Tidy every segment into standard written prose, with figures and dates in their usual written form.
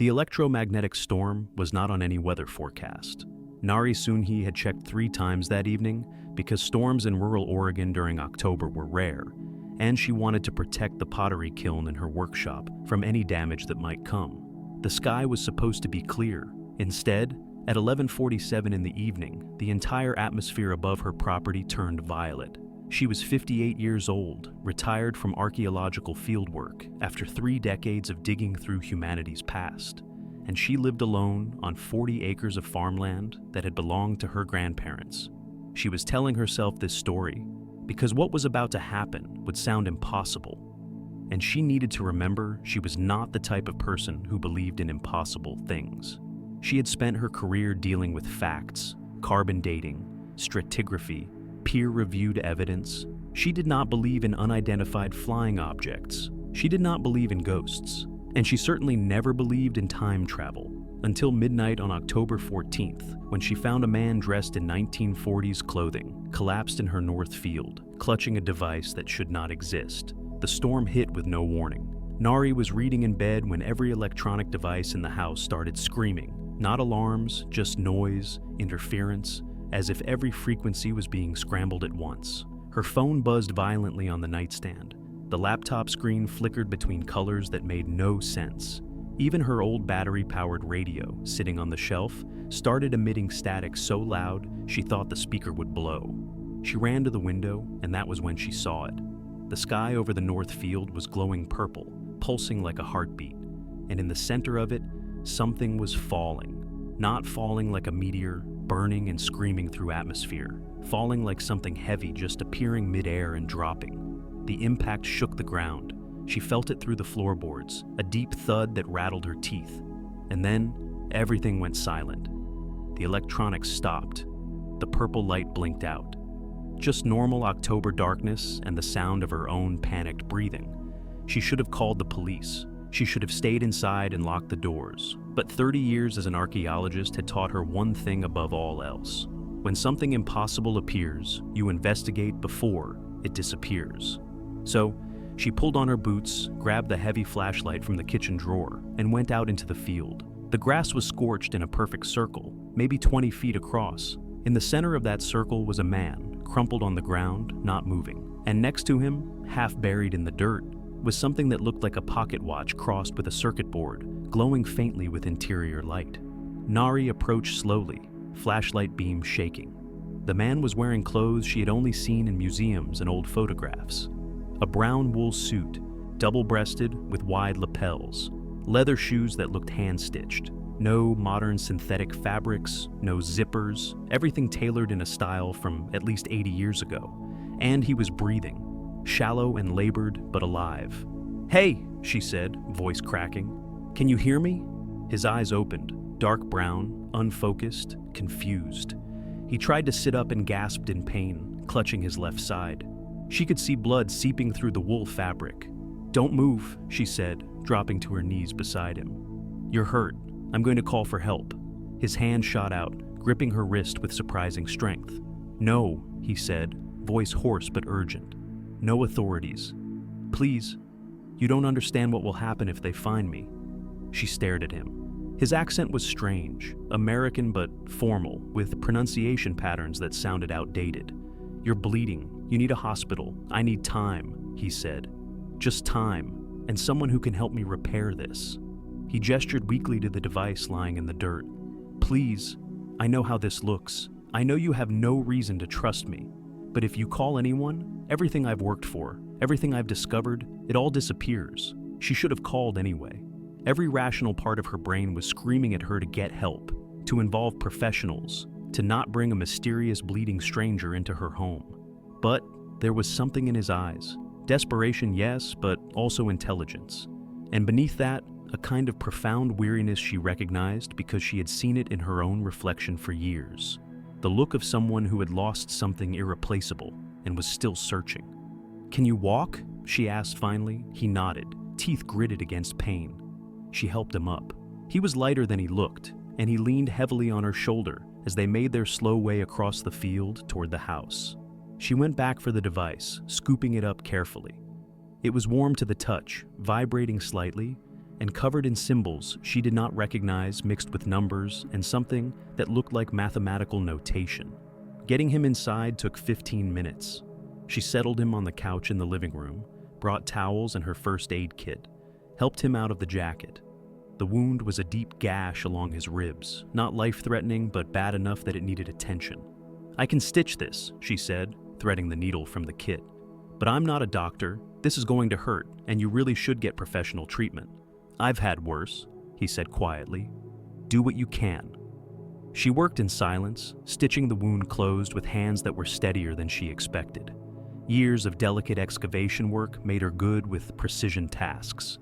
The electromagnetic storm was not on any weather forecast. Nari Sunhee had checked 3 times that evening because storms in rural Oregon during October were rare, and she wanted to protect the pottery kiln in her workshop from any damage that might come. The sky was supposed to be clear. Instead, at 11:47 in the evening, the entire atmosphere above her property turned violet. She was 58 years old, retired from archaeological fieldwork after 3 decades of digging through humanity's past, and she lived alone on 40 acres of farmland that had belonged to her grandparents. She was telling herself this story because what was about to happen would sound impossible, and she needed to remember she was not the type of person who believed in impossible things. She had spent her career dealing with facts, carbon dating, stratigraphy, peer-reviewed evidence. She did not believe in unidentified flying objects. She did not believe in ghosts. And she certainly never believed in time travel, until midnight on October 14th, when she found a man dressed in 1940s clothing, collapsed in her north field, clutching a device that should not exist. The storm hit with no warning. Nari was reading in bed when every electronic device in the house started screaming. Not alarms, just noise, interference, as if every frequency was being scrambled at once. Her phone buzzed violently on the nightstand. The laptop screen flickered between colors that made no sense. Even her old battery-powered radio, sitting on the shelf, started emitting static so loud she thought the speaker would blow. She ran to the window, and that was when she saw it. The sky over the north field was glowing purple, pulsing like a heartbeat, and in the center of it, something was falling. Not falling like a meteor, burning and screaming through atmosphere, falling like something heavy just appearing mid-air and dropping. The impact shook the ground. She felt it through the floorboards, a deep thud that rattled her teeth. And then, everything went silent. The electronics stopped. The purple light blinked out. Just normal October darkness and the sound of her own panicked breathing. She should have called the police. She should have stayed inside and locked the doors. But 30 years as an archaeologist had taught her one thing above all else. When something impossible appears, you investigate before it disappears. So, she pulled on her boots, grabbed the heavy flashlight from the kitchen drawer, and went out into the field. The grass was scorched in a perfect circle, maybe 20 feet across. In the center of that circle was a man, crumpled on the ground, not moving. And next to him, half buried in the dirt, was something that looked like a pocket watch crossed with a circuit board, glowing faintly with interior light. Nari approached slowly, flashlight beam shaking. The man was wearing clothes she had only seen in museums and old photographs. A brown wool suit, double-breasted with wide lapels, leather shoes that looked hand-stitched. No modern synthetic fabrics, no zippers, everything tailored in a style from at least 80 years ago. And he was breathing. Shallow and labored, but alive. "Hey," she said, voice cracking. "Can you hear me?" His eyes opened, dark brown, unfocused, confused. He tried to sit up and gasped in pain, clutching his left side. She could see blood seeping through the wool fabric. "Don't move," she said, dropping to her knees beside him. "You're hurt. I'm going to call for help." His hand shot out, gripping her wrist with surprising strength. "No," he said, voice hoarse but urgent. "No authorities. Please. You don't understand what will happen if they find me." She stared at him. His accent was strange, American but formal, with pronunciation patterns that sounded outdated. "You're bleeding. You need a hospital. I need time," he said. "Just time, and someone who can help me repair this." He gestured weakly to the device lying in the dirt. "Please, I know how this looks. I know you have no reason to trust me. But if you call anyone, everything I've worked for, everything I've discovered, it all disappears." She should have called anyway. Every rational part of her brain was screaming at her to get help, to involve professionals, to not bring a mysterious bleeding stranger into her home. But there was something in his eyes. Desperation, yes, but also intelligence. And beneath that, a kind of profound weariness she recognized because she had seen it in her own reflection for years. The look of someone who had lost something irreplaceable and was still searching. "Can you walk?" she asked finally. He nodded, teeth gritted against pain. She helped him up. He was lighter than he looked, and he leaned heavily on her shoulder as they made their slow way across the field toward the house. She went back for the device, scooping it up carefully. It was warm to the touch, vibrating slightly, and covered in symbols she did not recognize mixed with numbers and something that looked like mathematical notation. Getting him inside took 15 minutes. She settled him on the couch in the living room, brought towels and her first aid kit, helped him out of the jacket. The wound was a deep gash along his ribs, not life-threatening but bad enough that it needed attention. "I can stitch this," she said, threading the needle from the kit. "But I'm not a doctor. This is going to hurt, and you really should get professional treatment." "I've had worse," he said quietly. "Do what you can." She worked in silence, stitching the wound closed with hands that were steadier than she expected. Years of delicate excavation work made her good with precision tasks.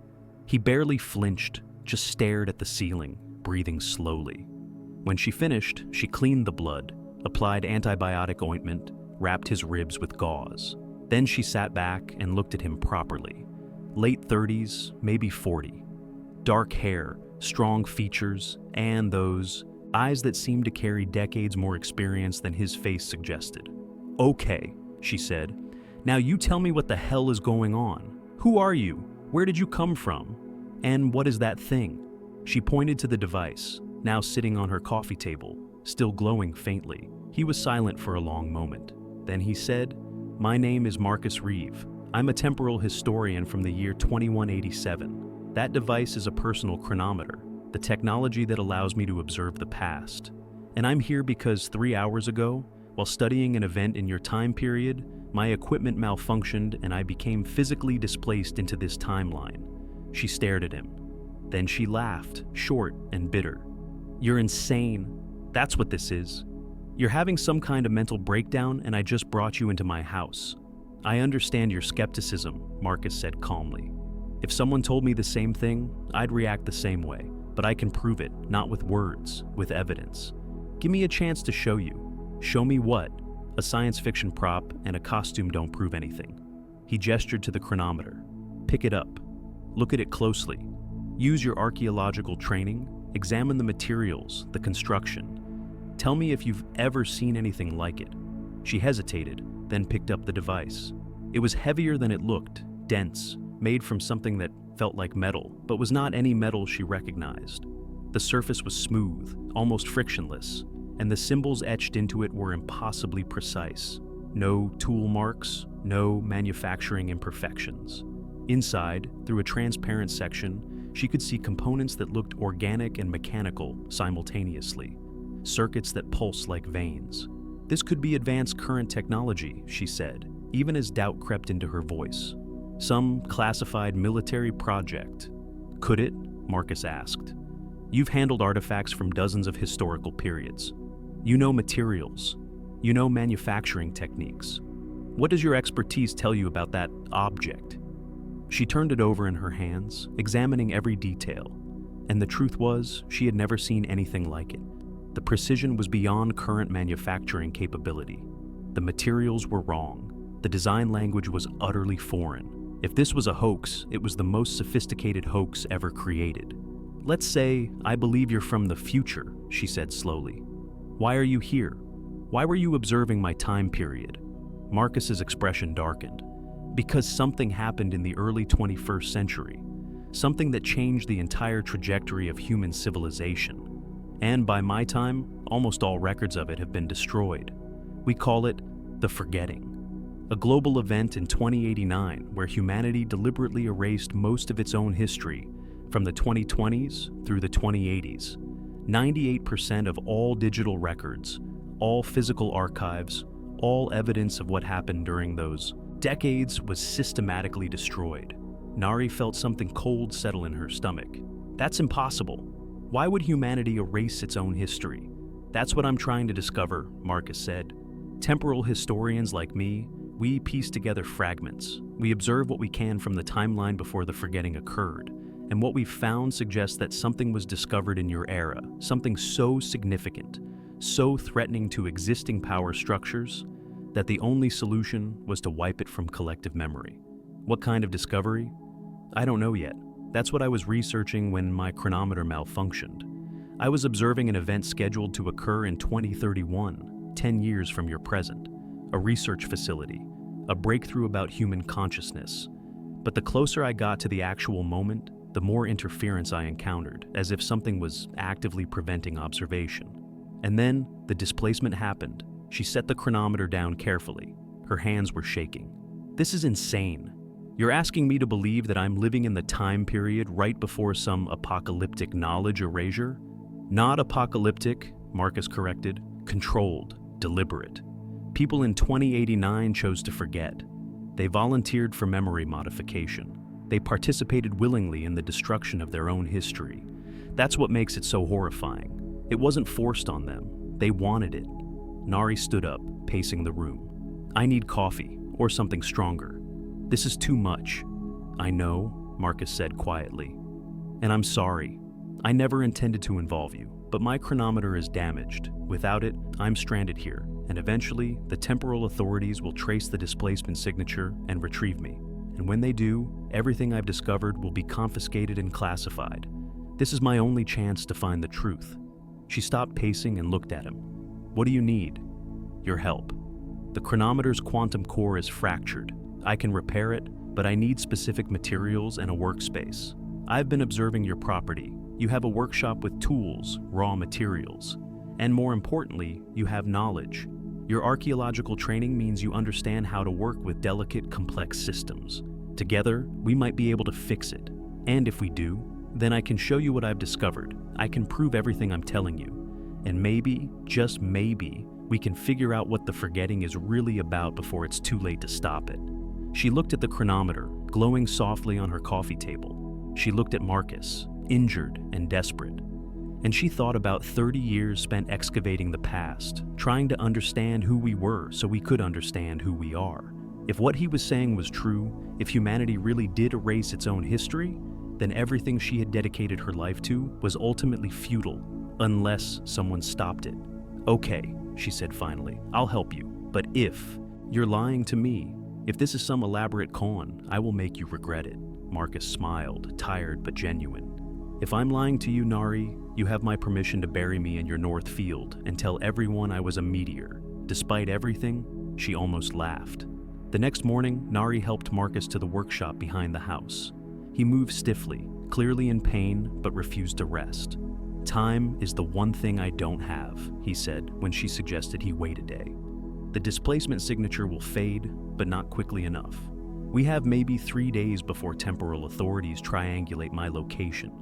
He barely flinched, just stared at the ceiling, breathing slowly. When she finished, she cleaned the blood, applied antibiotic ointment, wrapped his ribs with gauze. Then she sat back and looked at him properly. Late 30s, maybe 40. Dark hair, strong features, and those eyes that seemed to carry decades more experience than his face suggested. "Okay," she said. "Now you tell me what the hell is going on. Who are you? Where did you come from? And what is that thing?" She pointed to the device, now sitting on her coffee table, still glowing faintly. He was silent for a long moment. Then he said, "My name is Marcus Reeve. I'm a temporal historian from the year 2187. That device is a personal chronometer, the technology that allows me to observe the past. And I'm here because 3 hours ago, while studying an event in your time period, my equipment malfunctioned and I became physically displaced into this timeline." She stared at him. Then she laughed, short and bitter. "You're insane. That's what this is. You're having some kind of mental breakdown and I just brought you into my house." "I understand your skepticism," Marcus said calmly. "If someone told me the same thing, I'd react the same way. But I can prove it, not with words, with evidence. Give me a chance to show you." "Show me what?" "A science fiction prop and a costume don't prove anything." He gestured to the chronometer. "Pick it up. Look at it closely. Use your archaeological training. Examine the materials, the construction. Tell me if you've ever seen anything like it." She hesitated, then picked up the device. It was heavier than it looked, dense, made from something that felt like metal, but was not any metal she recognized. The surface was smooth, almost frictionless, and the symbols etched into it were impossibly precise. No tool marks, no manufacturing imperfections. Inside, through a transparent section, she could see components that looked organic and mechanical simultaneously. Circuits that pulsed like veins. "This could be advanced current technology," she said, even as doubt crept into her voice. "Some classified military project." "Could it?" Marcus asked. "You've handled artifacts from dozens of historical periods. You know materials. You know manufacturing techniques. What does your expertise tell you about that object?" She turned it over in her hands, examining every detail. And the truth was, she had never seen anything like it. The precision was beyond current manufacturing capability. The materials were wrong. The design language was utterly foreign. If this was a hoax, it was the most sophisticated hoax ever created. "Let's say I believe you're from the future," she said slowly. "Why are you here? Why were you observing my time period?" Marcus's expression darkened. "Because something happened in the early 21st century. Something that changed the entire trajectory of human civilization. And by my time, almost all records of it have been destroyed. We call it the Forgetting. A global event in 2089 where humanity deliberately erased most of its own history from the 2020s through the 2080s. 98% of all digital records, all physical archives, all evidence of what happened during those decades was systematically destroyed." Nari felt something cold settle in her stomach. "That's impossible. Why would humanity erase its own history?" "That's what I'm trying to discover," Marcus said. "Temporal historians like me, we piece together fragments. We observe what we can from the timeline before the forgetting occurred. And what we've found suggests that something was discovered in your era, something so significant, so threatening to existing power structures, that the only solution was to wipe it from collective memory." "What kind of discovery?" "I don't know yet. That's what I was researching when my chronometer malfunctioned. I was observing an event scheduled to occur in 2031, 10 years from your present. A research facility, a breakthrough about human consciousness. But the closer I got to the actual moment, the more interference I encountered, as if something was actively preventing observation. And then, the displacement happened. She set the chronometer down carefully. Her hands were shaking. This is insane. You're asking me to believe that I'm living in the time period right before some apocalyptic knowledge erasure? Not apocalyptic, Marcus corrected. Controlled, deliberate. People in 2089 chose to forget. They volunteered for memory modification. They participated willingly in the destruction of their own history. That's what makes it so horrifying. It wasn't forced on them. They wanted it. Nari stood up, pacing the room. I need coffee, or something stronger. This is too much. I know, Marcus said quietly. And I'm sorry. I never intended to involve you, but my chronometer is damaged. Without it, I'm stranded here, and eventually, the temporal authorities will trace the displacement signature and retrieve me. And when they do, everything I've discovered will be confiscated and classified. This is my only chance to find the truth. She stopped pacing and looked at him. What do you need? Your help. The chronometer's quantum core is fractured. I can repair it, but I need specific materials and a workspace. I've been observing your property. You have a workshop with tools, raw materials. And more importantly, you have knowledge. Your archaeological training means you understand how to work with delicate, complex systems. Together, we might be able to fix it. And if we do, then I can show you what I've discovered. I can prove everything I'm telling you. And maybe, just maybe, we can figure out what the forgetting is really about before it's too late to stop it. She looked at the chronometer, glowing softly on her coffee table. She looked at Marcus, injured and desperate. And she thought about 30 years spent excavating the past, trying to understand who we were so we could understand who we are. If what he was saying was true, if humanity really did erase its own history, then everything she had dedicated her life to was ultimately futile, unless someone stopped it. Okay, she said finally, I'll help you. But if you're lying to me, if this is some elaborate con, I will make you regret it. Marcus smiled, tired but genuine. If I'm lying to you, Nari, you have my permission to bury me in your north field and tell everyone I was a meteor. Despite everything, she almost laughed. The next morning, Nari helped Marcus to the workshop behind the house. He moved stiffly, clearly in pain, but refused to rest. Time is the one thing I don't have, he said when she suggested he wait a day. The displacement signature will fade, but not quickly enough. We have maybe 3 days before temporal authorities triangulate my location.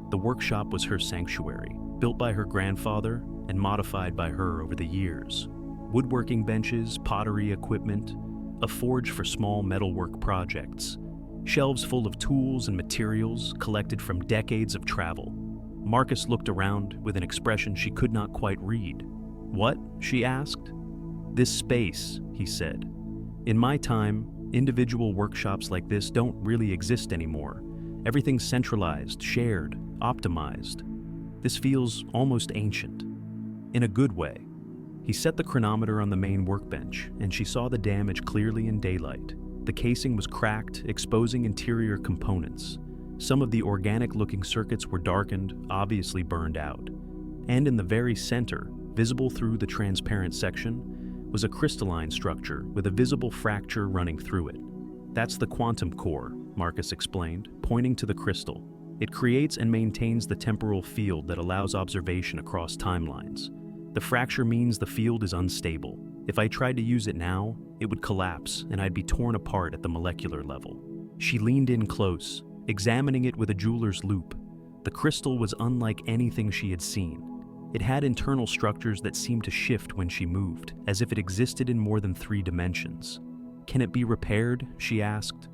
The workshop was her sanctuary, built by her grandfather and modified by her over the years. Woodworking benches, pottery equipment, a forge for small metalwork projects, shelves full of tools and materials collected from decades of travel. Marcus looked around with an expression she could not quite read. What? She asked. This space, he said. In my time, individual workshops like this don't really exist anymore. Everything's centralized, shared, optimized. This feels almost ancient. In a good way. He set the chronometer on the main workbench, and she saw the damage clearly in daylight. The casing was cracked, exposing interior components. Some of the organic-looking circuits were darkened, obviously burned out. And in the very center, visible through the transparent section, was a crystalline structure with a visible fracture running through it. That's the quantum core, Marcus explained, pointing to the crystal. It creates and maintains the temporal field that allows observation across timelines. The fracture means the field is unstable. If I tried to use it now, it would collapse and I'd be torn apart at the molecular level. She leaned in close, examining it with a jeweler's loupe. The crystal was unlike anything she had seen. It had internal structures that seemed to shift when she moved, as if it existed in more than 3 dimensions. Can it be repaired? She asked.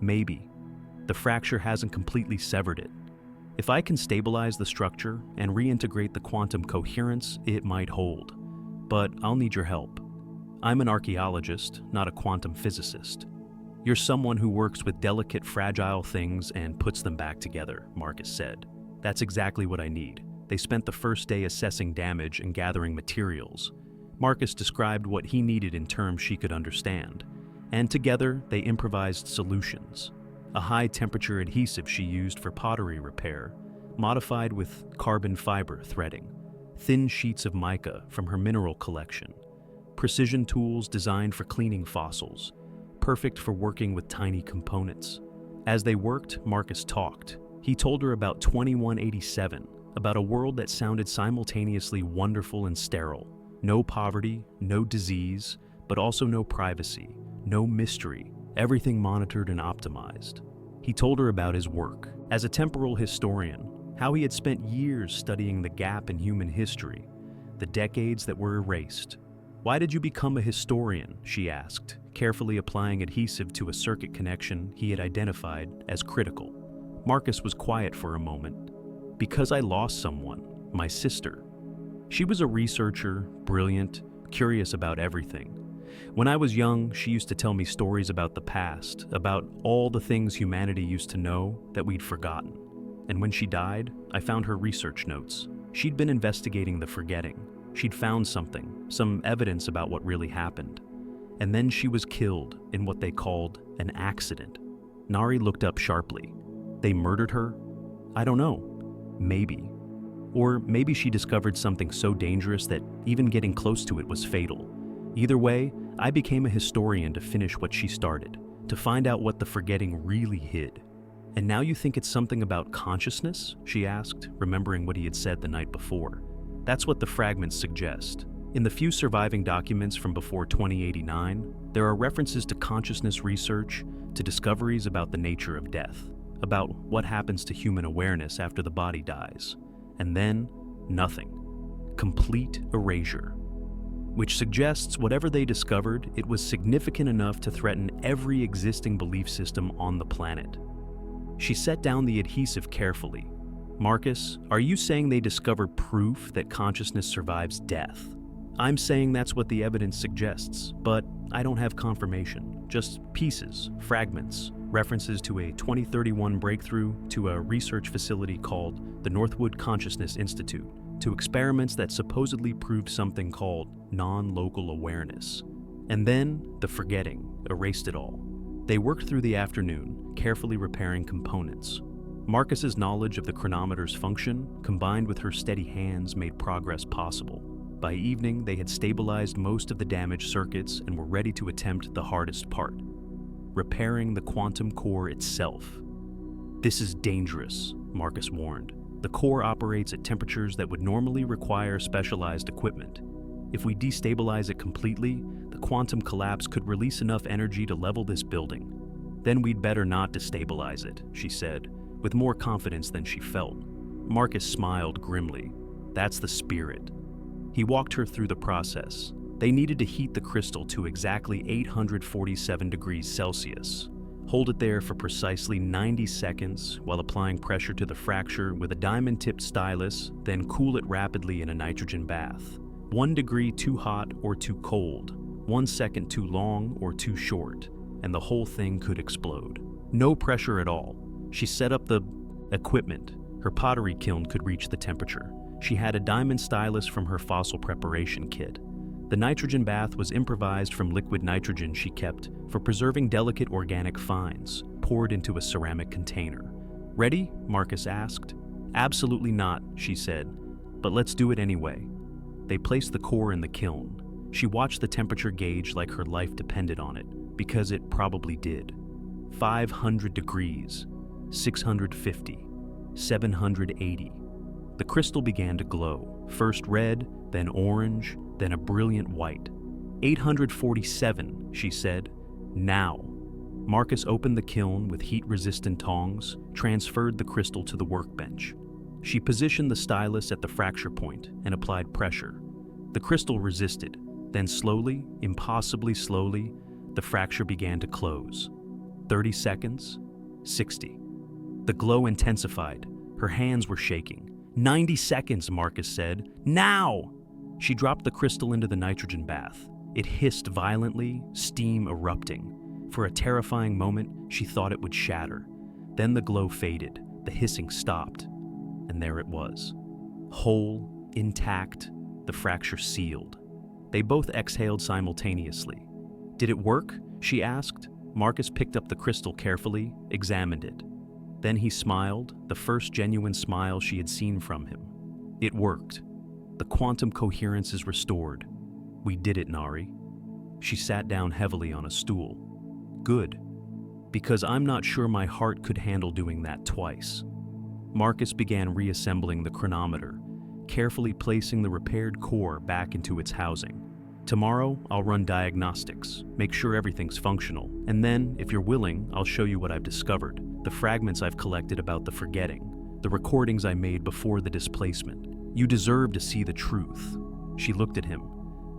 Maybe. The fracture hasn't completely severed it. If I can stabilize the structure and reintegrate the quantum coherence, it might hold. But I'll need your help. I'm an archaeologist, not a quantum physicist. You're someone who works with delicate, fragile things and puts them back together, Marcus said. That's exactly what I need. They spent the first day assessing damage and gathering materials. Marcus described what he needed in terms she could understand. And together, they improvised solutions. A high-temperature adhesive she used for pottery repair, modified with carbon fiber threading, thin sheets of mica from her mineral collection, precision tools designed for cleaning fossils, perfect for working with tiny components. As they worked, Marcus talked. He told her about 2187, about a world that sounded simultaneously wonderful and sterile. No poverty, no disease, but also no privacy, no mystery, everything monitored and optimized. He told her about his work as a temporal historian, how he had spent years studying the gap in human history, the decades that were erased. "Why did you become a historian?" she asked, carefully applying adhesive to a circuit connection he had identified as critical. Marcus was quiet for a moment. "Because I lost someone, my sister. She was a researcher, brilliant, curious about everything. When I was young, she used to tell me stories about the past, about all the things humanity used to know that we'd forgotten. And when she died, I found her research notes. She'd been investigating the forgetting. She'd found something, some evidence about what really happened. And then she was killed in what they called an accident." Nari looked up sharply. "They murdered her?" "I don't know. Maybe. Or maybe she discovered something so dangerous that even getting close to it was fatal. Either way, I became a historian to finish what she started, to find out what the forgetting really hid." "And now you think it's something about consciousness?" she asked, remembering what he had said the night before. "That's what the fragments suggest. In the few surviving documents from before 2089, there are references to consciousness research, to discoveries about the nature of death, about what happens to human awareness after the body dies. And then, nothing. Complete erasure. Which suggests whatever they discovered, it was significant enough to threaten every existing belief system on the planet." She set down the adhesive carefully. "Marcus, are you saying they discovered proof that consciousness survives death?" "I'm saying that's what the evidence suggests, but I don't have confirmation. Just pieces, fragments, references to a 2031 breakthrough, to a research facility called the Northwood Consciousness Institute, to experiments that supposedly proved something called non-local awareness. And then the forgetting erased it all." They worked through the afternoon, carefully repairing components. Marcus's knowledge of the chronometer's function, combined with her steady hands, made progress possible. By evening, they had stabilized most of the damaged circuits and were ready to attempt the hardest part: repairing the quantum core itself. "This is dangerous," Marcus warned. "The core operates at temperatures that would normally require specialized equipment. If we destabilize it completely, the quantum collapse could release enough energy to level this building. Then we'd better not destabilize it," she said, with more confidence than she felt. Marcus smiled grimly. "That's the spirit." He walked her through the process. They needed to heat the crystal to exactly 847 degrees Celsius. Hold it there for precisely 90 seconds while applying pressure to the fracture with a diamond-tipped stylus, then cool it rapidly in a nitrogen bath. 1 degree too hot or too cold, 1 second too long or too short, and the whole thing could explode. No pressure at all. She set up the equipment. Her pottery kiln could reach the temperature. She had a diamond stylus from her fossil preparation kit. The nitrogen bath was improvised from liquid nitrogen she kept for preserving delicate organic fines, poured into a ceramic container. "Ready?" Marcus asked. "Absolutely not," she said, "but let's do it anyway." They placed the core in the kiln. She watched the temperature gauge like her life depended on it, because it probably did. 500 degrees, 650, 780. The crystal began to glow, first red, then orange, then a brilliant white. 847, she said. "Now." Marcus opened the kiln with heat-resistant tongs, transferred the crystal to the workbench. She positioned the stylus at the fracture point and applied pressure. The crystal resisted, then slowly, impossibly slowly, the fracture began to close. 30 seconds, 60. The glow intensified. Her hands were shaking. 90 seconds, Marcus said. "Now!" She dropped the crystal into the nitrogen bath. It hissed violently, steam erupting. For a terrifying moment, she thought it would shatter. Then the glow faded, the hissing stopped, and there it was. Whole, intact, the fracture sealed. They both exhaled simultaneously. "Did it work?" she asked. Marcus picked up the crystal carefully, examined it. Then he smiled, the first genuine smile she had seen from him. "It worked. The quantum coherence is restored. We did it, Nari." She sat down heavily on a stool. "Good. Because I'm not sure my heart could handle doing that twice." Marcus began reassembling the chronometer, carefully placing the repaired core back into its housing. Tomorrow, I'll run diagnostics, make sure everything's functional, and then, if you're willing, I'll show you what I've discovered, the fragments I've collected about the forgetting, the recordings I made before the displacement. You deserve to see the truth. She looked at him,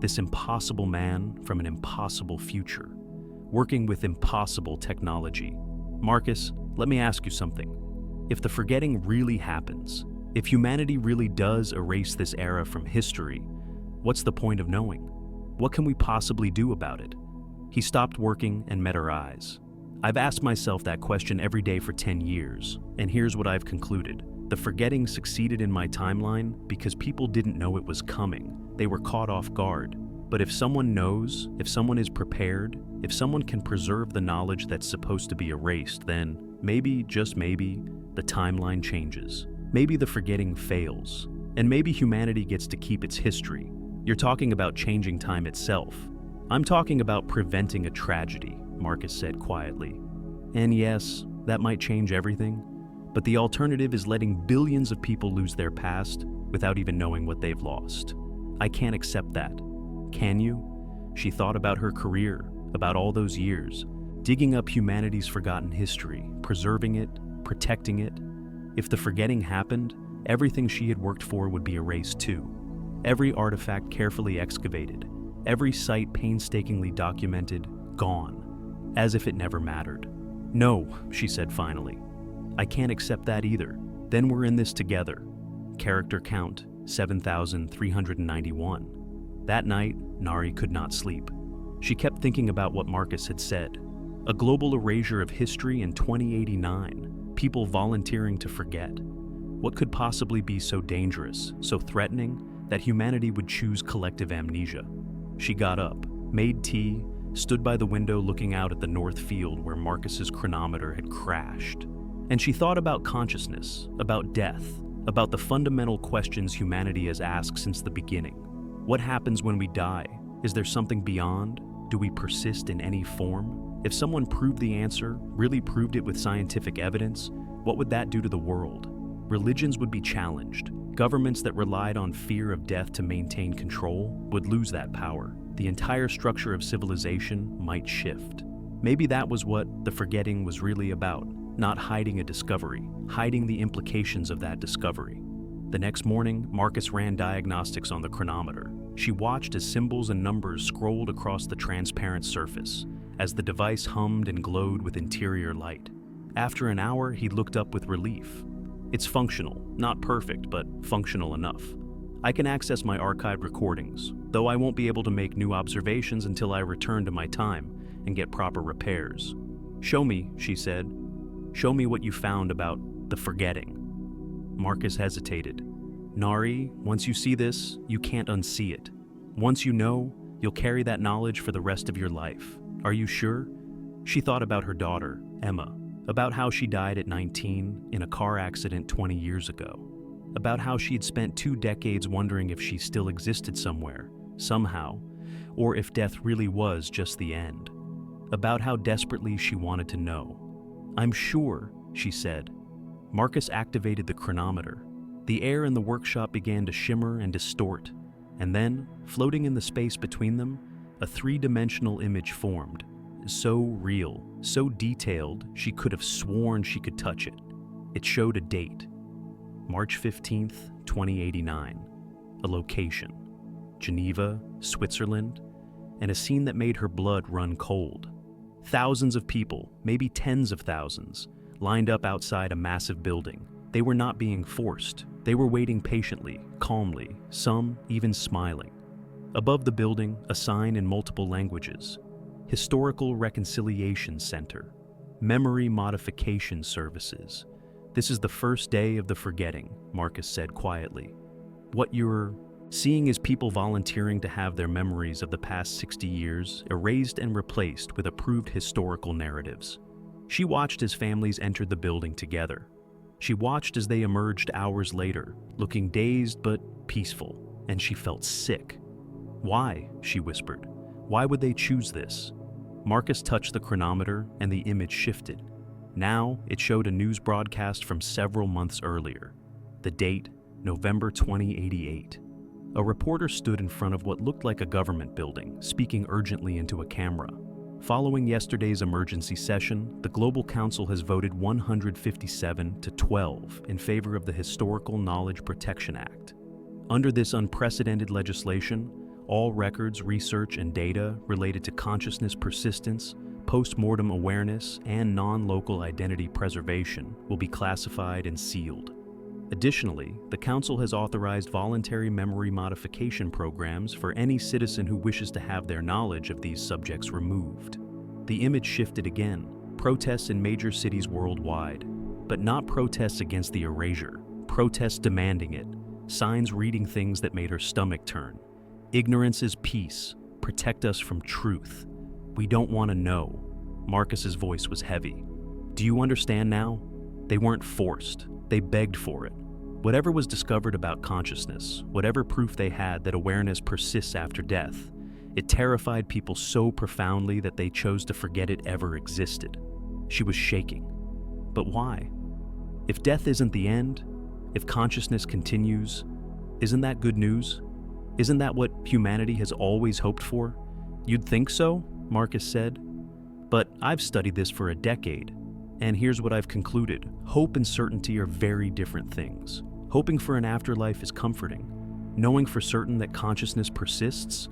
this impossible man from an impossible future, working with impossible technology. Marcus, let me ask you something. If the forgetting really happens, if humanity really does erase this era from history, what's the point of knowing? What can we possibly do about it? He stopped working and met her eyes. I've asked myself that question every day for 10 years, and here's what I've concluded. The forgetting succeeded in my timeline because people didn't know it was coming. They were caught off guard. But if someone knows, if someone is prepared, if someone can preserve the knowledge that's supposed to be erased, then maybe, just maybe, the timeline changes. Maybe the forgetting fails, and maybe humanity gets to keep its history. You're talking about changing time itself. I'm talking about preventing a tragedy, Marcus said quietly. And yes, that might change everything, but the alternative is letting billions of people lose their past without even knowing what they've lost. I can't accept that. Can you? She thought about her career, about all those years, digging up humanity's forgotten history, preserving it, protecting it. If the forgetting happened, everything she had worked for would be erased too. Every artifact carefully excavated, every site painstakingly documented, gone, as if it never mattered. No, she said finally. I can't accept that either. Then we're in this together. Character count, 7,391. That night, Nari could not sleep. She kept thinking about what Marcus had said. A global erasure of history in 2089, people volunteering to forget. What could possibly be so dangerous, so threatening, that humanity would choose collective amnesia? She got up, made tea, stood by the window looking out at the north field where Marcus's chronometer had crashed. And she thought about consciousness, about death, about the fundamental questions humanity has asked since the beginning. What happens when we die? Is there something beyond? Do we persist in any form? If someone proved the answer, really proved it with scientific evidence, what would that do to the world? Religions would be challenged. Governments that relied on fear of death to maintain control would lose that power. The entire structure of civilization might shift. Maybe that was what the forgetting was really about, not hiding a discovery, hiding the implications of that discovery. The next morning, Marcus ran diagnostics on the chronometer. She watched as symbols and numbers scrolled across the transparent surface, as the device hummed and glowed with interior light. After an hour, he looked up with relief. It's functional, not perfect, but functional enough. I can access my archived recordings, though I won't be able to make new observations until I return to my time and get proper repairs. Show me, she said. Show me what you found about the forgetting. Marcus hesitated. Nari, once you see this, you can't unsee it. Once you know, you'll carry that knowledge for the rest of your life. Are you sure? She thought about her daughter, Emma, about how she died at 19 in a car accident 20 years ago, about how she had spent 2 decades wondering if she still existed somewhere, somehow, or if death really was just the end, about how desperately she wanted to know. I'm sure, she said. Marcus activated the chronometer. The air in the workshop began to shimmer and distort, and then, floating in the space between them, a 3-dimensional image formed. So real, so detailed, she could have sworn she could touch it. It showed a date, March 15th, 2089, a location, Geneva, Switzerland, and a scene that made her blood run cold. Thousands of people, maybe tens of thousands, lined up outside a massive building. They were not being forced. They were waiting patiently, calmly, some even smiling. Above the building, a sign in multiple languages. Historical Reconciliation Center. Memory Modification Services. This is the first day of the forgetting, Marcus said quietly. What you're seeing is people volunteering to have their memories of the past 60 years erased and replaced with approved historical narratives. She watched as families entered the building together. She watched as they emerged hours later, looking dazed but peaceful, and she felt sick. Why? She whispered. Why would they choose this? Marcus touched the chronometer and the image shifted. Now, it showed a news broadcast from several months earlier. The date, November 2088. A reporter stood in front of what looked like a government building, speaking urgently into a camera. Following yesterday's emergency session, the Global Council has voted 157 to 12 in favor of the Historical Knowledge Protection Act. Under this unprecedented legislation, all records, research, and data related to consciousness persistence, post-mortem awareness, and non-local identity preservation will be classified and sealed. Additionally, the Council has authorized voluntary memory modification programs for any citizen who wishes to have their knowledge of these subjects removed. The image shifted again, protests in major cities worldwide, but not protests against the erasure, protests demanding it, signs reading things that made her stomach turn. Ignorance is peace. Protect us from truth. We don't want to know. Marcus's voice was heavy. Do you understand now? They weren't forced. They begged for it. Whatever was discovered about consciousness, whatever proof they had that awareness persists after death, it terrified people so profoundly that they chose to forget it ever existed. She was shaking. But why? If death isn't the end, if consciousness continues, isn't that good news? Isn't that what humanity has always hoped for? You'd think so, Marcus said. But I've studied this for a decade, and here's what I've concluded. Hope and certainty are very different things. Hoping for an afterlife is comforting. Knowing for certain that consciousness persists,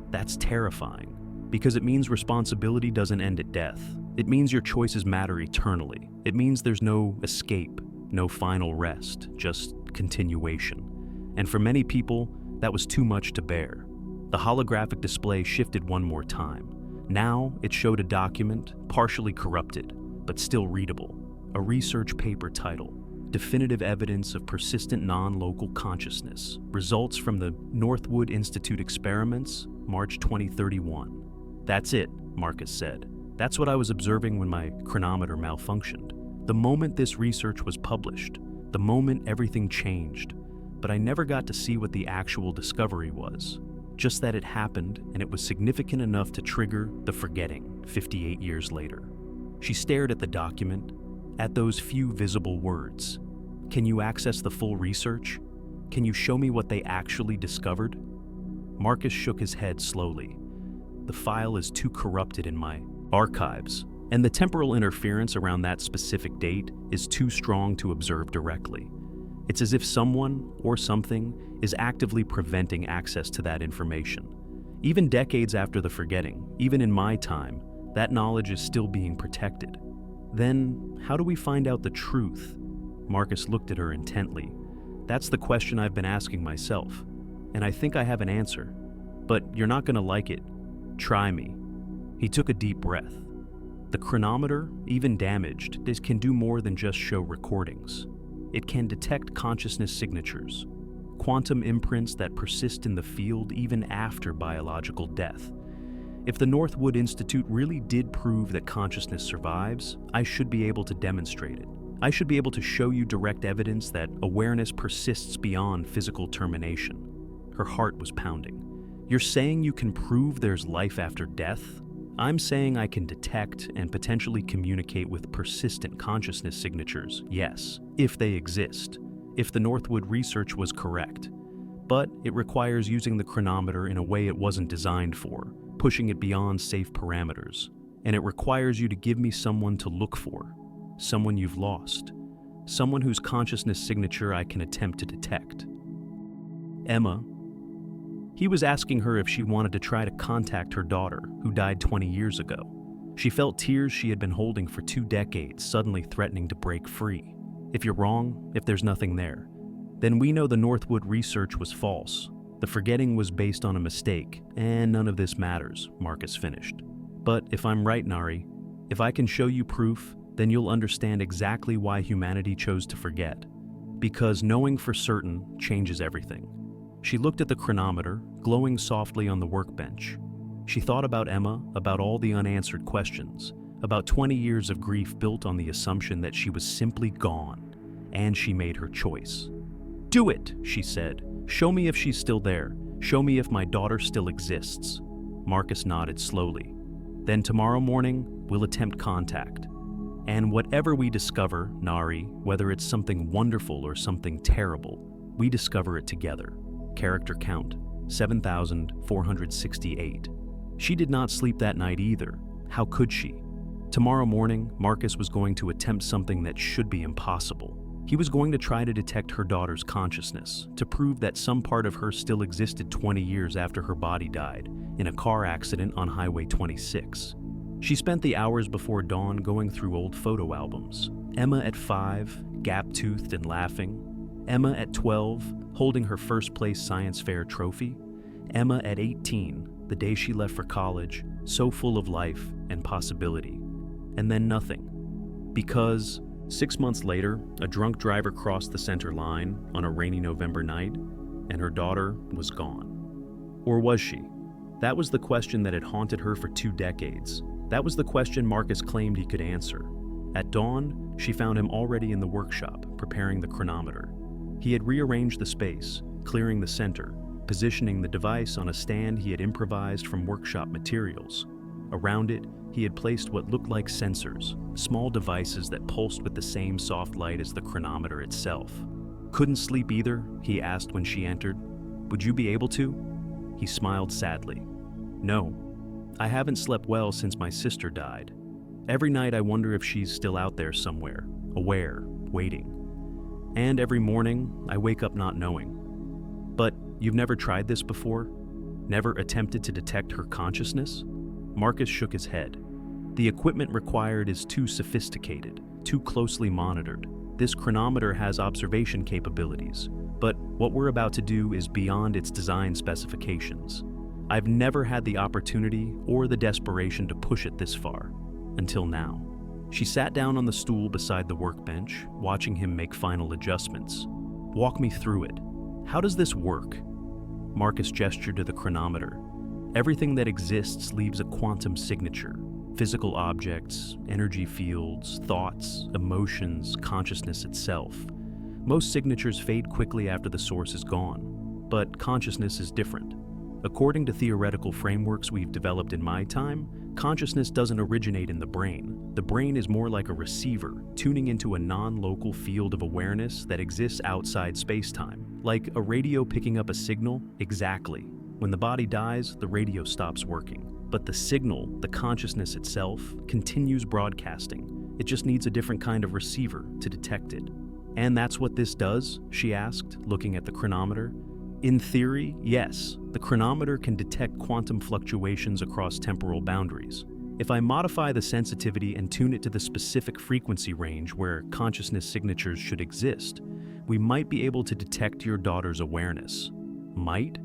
that's terrifying, because it means responsibility doesn't end at death. It means your choices matter eternally. It means there's no escape, no final rest, just continuation. And for many people, that was too much to bear. The holographic display shifted one more time. Now, it showed a document, partially corrupted, but still readable. A research paper title, Definitive Evidence of Persistent Non-Local Consciousness. Results from the Northwood Institute Experiments, March 2031. That's it, Marcus said. That's what I was observing when my chronometer malfunctioned. The moment this research was published, the moment everything changed. But I never got to see what the actual discovery was. Just that it happened, and it was significant enough to trigger the forgetting 58 years later. She stared at the document, at those few visible words. Can you access the full research? Can you show me what they actually discovered? Marcus shook his head slowly. The file is too corrupted in my archives, and the temporal interference around that specific date is too strong to observe directly. It's as if someone or something is actively preventing access to that information. Even decades after the forgetting, even in my time, that knowledge is still being protected. Then, how do we find out the truth? Marcus looked at her intently. That's the question I've been asking myself, and I think I have an answer. But you're not gonna like it. Try me. He took a deep breath. The chronometer, even damaged, can do more than just show recordings. It can detect consciousness signatures, quantum imprints that persist in the field even after biological death. If the Northwood Institute really did prove that consciousness survives, I should be able to demonstrate it. I should be able to show you direct evidence that awareness persists beyond physical termination. Her heart was pounding. You're saying you can prove there's life after death? I'm saying I can detect and potentially communicate with persistent consciousness signatures, yes, if they exist, if the Northwood research was correct. But it requires using the chronometer in a way it wasn't designed for, pushing it beyond safe parameters. And it requires you to give me someone to look for, someone you've lost, someone whose consciousness signature I can attempt to detect. Emma. He was asking her if she wanted to try to contact her daughter, who died 20 years ago. She felt tears she had been holding for 2 decades suddenly threatening to break free. If you're wrong, if there's nothing there, then we know the Northwood research was false. The forgetting was based on a mistake, and none of this matters, Marcus finished. But if I'm right, Nari, if I can show you proof, then you'll understand exactly why humanity chose to forget. Because knowing for certain changes everything. She looked at the chronometer, glowing softly on the workbench. She thought about Emma, about all the unanswered questions, about 20 years of grief built on the assumption that she was simply gone, and she made her choice. Do it, she said. Show me if she's still there. Show me if my daughter still exists. Marcus nodded slowly. Then tomorrow morning, we'll attempt contact. And whatever we discover, Nari, whether it's something wonderful or something terrible, we discover it together. Character count, 7,468. She did not sleep that night either. How could she? Tomorrow morning, Marcus was going to attempt something that should be impossible. He was going to try to detect her daughter's consciousness, to prove that some part of her still existed 20 years after her body died, in a car accident on Highway 26. She spent the hours before dawn going through old photo albums. Emma at 5, gap-toothed and laughing. Emma at 12, holding her first-place science fair trophy. Emma at 18, the day she left for college, so full of life and possibility. And then nothing. Because 6 months later, a drunk driver crossed the center line on a rainy November night, and her daughter was gone. Or was she? That was the question that had haunted her for 2 decades. That was the question Marcus claimed he could answer. At dawn, she found him already in the workshop, preparing the chronometer. He had rearranged the space, clearing the center, positioning the device on a stand he had improvised from workshop materials. Around it, he had placed what looked like sensors, small devices that pulsed with the same soft light as the chronometer itself. "Couldn't sleep either?" he asked when she entered. "Would you be able to?" He smiled sadly. "No. I haven't slept well since my sister died. Every night I wonder if she's still out there somewhere, aware, waiting. And every morning I wake up not knowing." "But you've never tried this before? Never attempted to detect her consciousness?" Marcus shook his head. "The equipment required is too sophisticated, too closely monitored. This chronometer has observation capabilities, but what we're about to do is beyond its design specifications. I've never had the opportunity or the desperation to push it this far, until now." She sat down on the stool beside the workbench, watching him make final adjustments. "Walk me through it. How does this work?" Marcus gestured to the chronometer. "Everything that exists leaves a quantum signature. Physical objects, energy fields, thoughts, emotions, consciousness itself. Most signatures fade quickly after the source is gone, but consciousness is different. According to theoretical frameworks we've developed in my time, consciousness doesn't originate in the brain. The brain is more like a receiver, tuning into a non-local field of awareness that exists outside space-time. Like a radio picking up a signal, exactly. When the body dies, the radio stops working. But the signal, the consciousness itself, continues broadcasting. It just needs a different kind of receiver to detect it." "And that's what this does?" she asked, looking at the chronometer. "In theory, yes. The chronometer can detect quantum fluctuations across temporal boundaries. If I modify the sensitivity and tune it to the specific frequency range where consciousness signatures should exist, we might be able to detect your daughter's awareness." "Might?"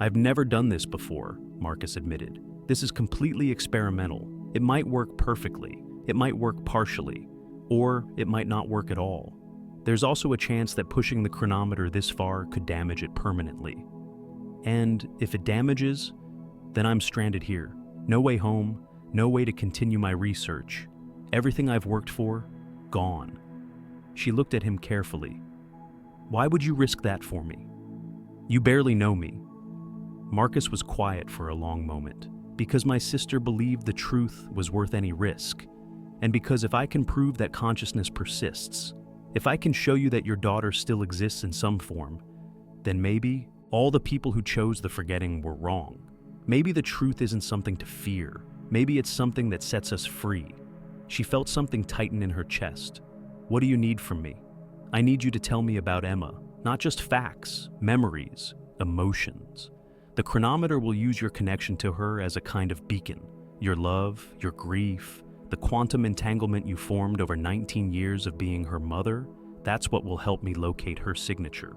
"I've never done this before," Marcus admitted. "This is completely experimental. It might work perfectly, it might work partially, or it might not work at all. There's also a chance that pushing the chronometer this far could damage it permanently. And if it damages, then I'm stranded here. No way home, no way to continue my research. Everything I've worked for, gone." She looked at him carefully. "Why would you risk that for me? You barely know me." Marcus was quiet for a long moment. "Because my sister believed the truth was worth any risk. And because if I can prove that consciousness persists, if I can show you that your daughter still exists in some form, then maybe all the people who chose the forgetting were wrong. Maybe the truth isn't something to fear. Maybe it's something that sets us free." She felt something tighten in her chest. "What do you need from me?" "I need you to tell me about Emma, not just facts, memories, emotions. The chronometer will use your connection to her as a kind of beacon. Your love, your grief, the quantum entanglement you formed over 19 years of being her mother, that's what will help me locate her signature."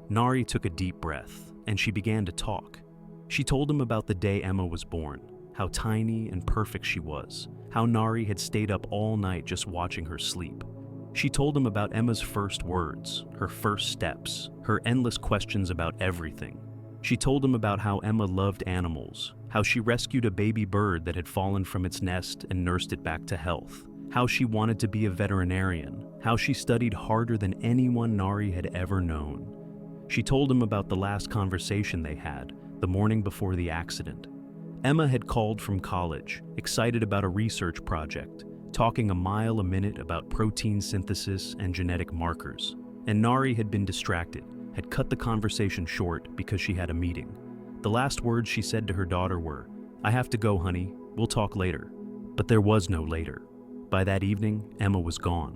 Nari took a deep breath, and she began to talk. She told him about the day Emma was born, how tiny and perfect she was, how Nari had stayed up all night just watching her sleep. She told him about Emma's first words, her first steps, her endless questions about everything. She told him about how Emma loved animals, how she rescued a baby bird that had fallen from its nest and nursed it back to health, how she wanted to be a veterinarian, how she studied harder than anyone Nari had ever known. She told him about the last conversation they had, the morning before the accident. Emma had called from college, excited about a research project, talking a mile a minute about protein synthesis and genetic markers. And Nari had been distracted, had cut the conversation short because she had a meeting. The last words she said to her daughter were, "I have to go, honey. We'll talk later." But there was no later. By that evening, Emma was gone.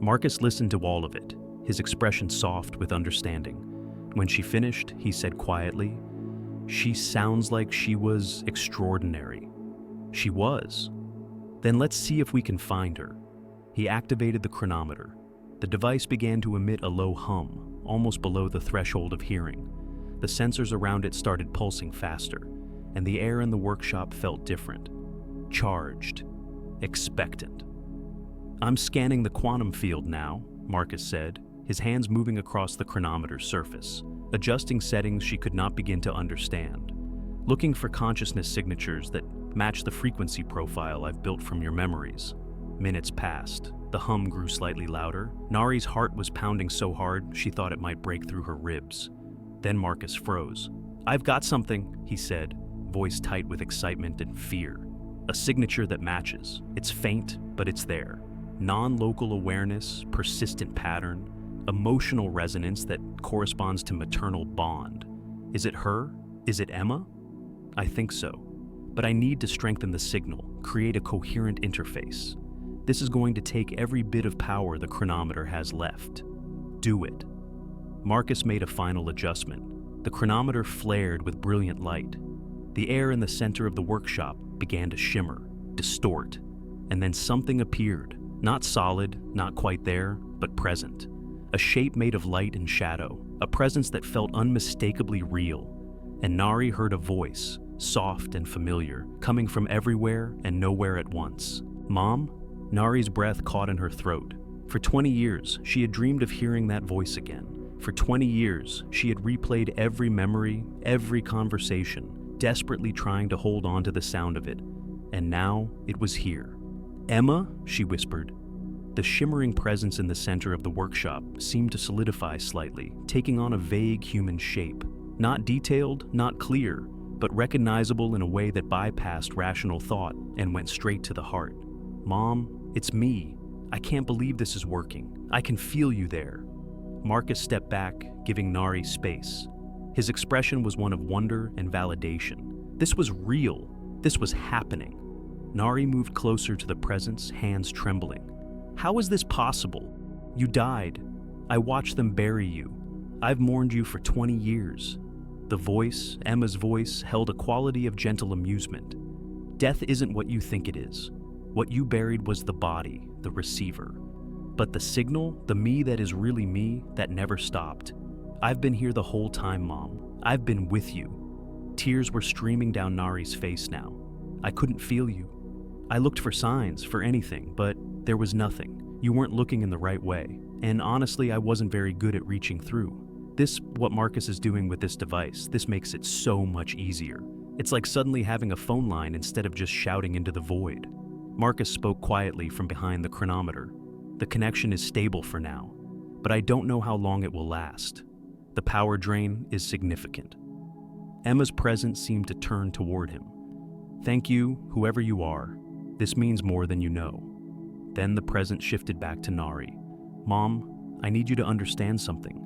Marcus listened to all of it, his expression soft with understanding. When she finished, he said quietly, "She sounds like she was extraordinary." She was. Then let's see if we can find her. He activated the chronometer. The device began to emit a low hum, almost below the threshold of hearing. The sensors around it started pulsing faster, and the air in the workshop felt different. Charged. Expectant. "I'm scanning the quantum field now," Marcus said, his hands moving across the chronometer's surface, adjusting settings she could not begin to understand. "Looking for consciousness signatures that match the frequency profile I've built from your memories." Minutes passed. The hum grew slightly louder. Nari's heart was pounding so hard she thought it might break through her ribs. Then Marcus froze. "I've got something," he said, voice tight with excitement and fear. "A signature that matches. It's faint, but it's there. Non-local awareness, persistent pattern, emotional resonance that corresponds to maternal bond. Is it her? Is it Emma? I think so. But I need to strengthen the signal, create a coherent interface. This is going to take every bit of power the chronometer has left. Do it." Marcus made a final adjustment. The chronometer flared with brilliant light. The air in the center of the workshop began to shimmer, distort, and then something appeared, not solid, not quite there, but present. A shape made of light and shadow, a presence that felt unmistakably real. And Nari heard a voice, soft and familiar, coming from everywhere and nowhere at once. "Mom?" Nari's breath caught in her throat. For 20 years, she had dreamed of hearing that voice again. For 20 years, she had replayed every memory, every conversation, desperately trying to hold on to the sound of it. And now, it was here. "Emma?" she whispered. The shimmering presence in the center of the workshop seemed to solidify slightly, taking on a vague human shape. Not detailed, not clear, but recognizable in a way that bypassed rational thought and went straight to the heart. "Mom, it's me. I can't believe this is working. I can feel you there." Marcus stepped back, giving Nari space. His expression was one of wonder and validation. This was real. This was happening. Nari moved closer to the presence, hands trembling. "How is this possible? You died. I watched them bury you. I've mourned you for 20 years. The voice, Emma's voice, held a quality of gentle amusement. "Death isn't what you think it is. What you buried was the body, the receiver. But the signal, the me that is really me, that never stopped. I've been here the whole time, Mom. I've been with you." Tears were streaming down Nari's face now. "I couldn't feel you. I looked for signs, for anything, but there was nothing. You weren't looking in the right way. And honestly, I wasn't very good at reaching through. What Marcus is doing with this device, this makes it so much easier. It's like suddenly having a phone line instead of just shouting into the void." Marcus spoke quietly from behind the chronometer. "The connection is stable for now, but I don't know how long it will last. The power drain is significant." Emma's presence seemed to turn toward him. "Thank you, whoever you are. This means more than you know." Then the presence shifted back to Nari. "Mom, I need you to understand something.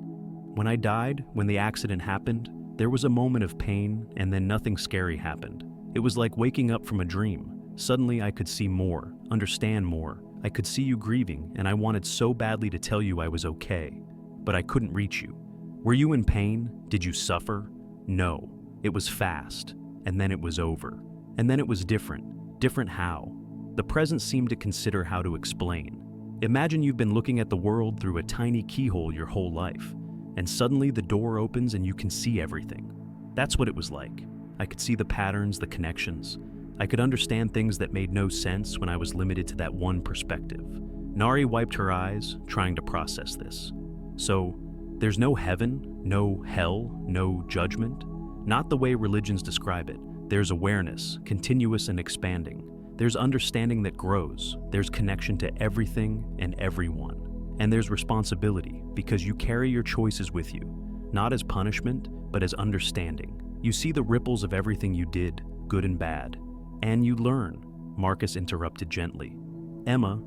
When I died, when the accident happened, there was a moment of pain and then nothing scary happened. It was like waking up from a dream. Suddenly I could see more, understand more. I could see you grieving, and I wanted so badly to tell you I was okay. But I couldn't reach you. Were you in pain? Did you suffer? No. It was fast. And then it was over. And then it was different. Different how? The presence seemed to consider how to explain. Imagine you've been looking at the world through a tiny keyhole your whole life, and suddenly the door opens and you can see everything. That's what it was like. I could see the patterns, the connections. I could understand things that made no sense when I was limited to that one perspective." Nari wiped her eyes, trying to process this. "So, there's no heaven, no hell, no judgment? Not the way religions describe it. There's awareness, continuous and expanding. There's understanding that grows. There's connection to everything and everyone. And there's responsibility, because you carry your choices with you, not as punishment, but as understanding. You see the ripples of everything you did, good and bad. And you learn," Marcus interrupted gently. Emma,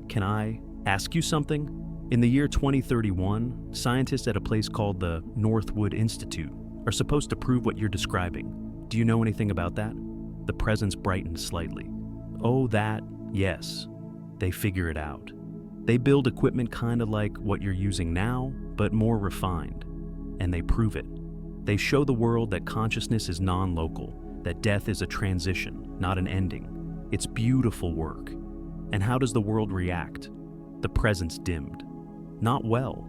can I ask you something? In the year 2031, scientists at a place called the Northwood Institute are supposed to prove what you're describing. Do you know anything about that? The presence brightened slightly. Oh, that, yes. They figure it out. They build equipment kind of like what you're using now, but more refined. And they prove it. They show the world that consciousness is non-local, that death is a transition, not an ending. It's beautiful work. And how does the world react? The presence dimmed. Not well.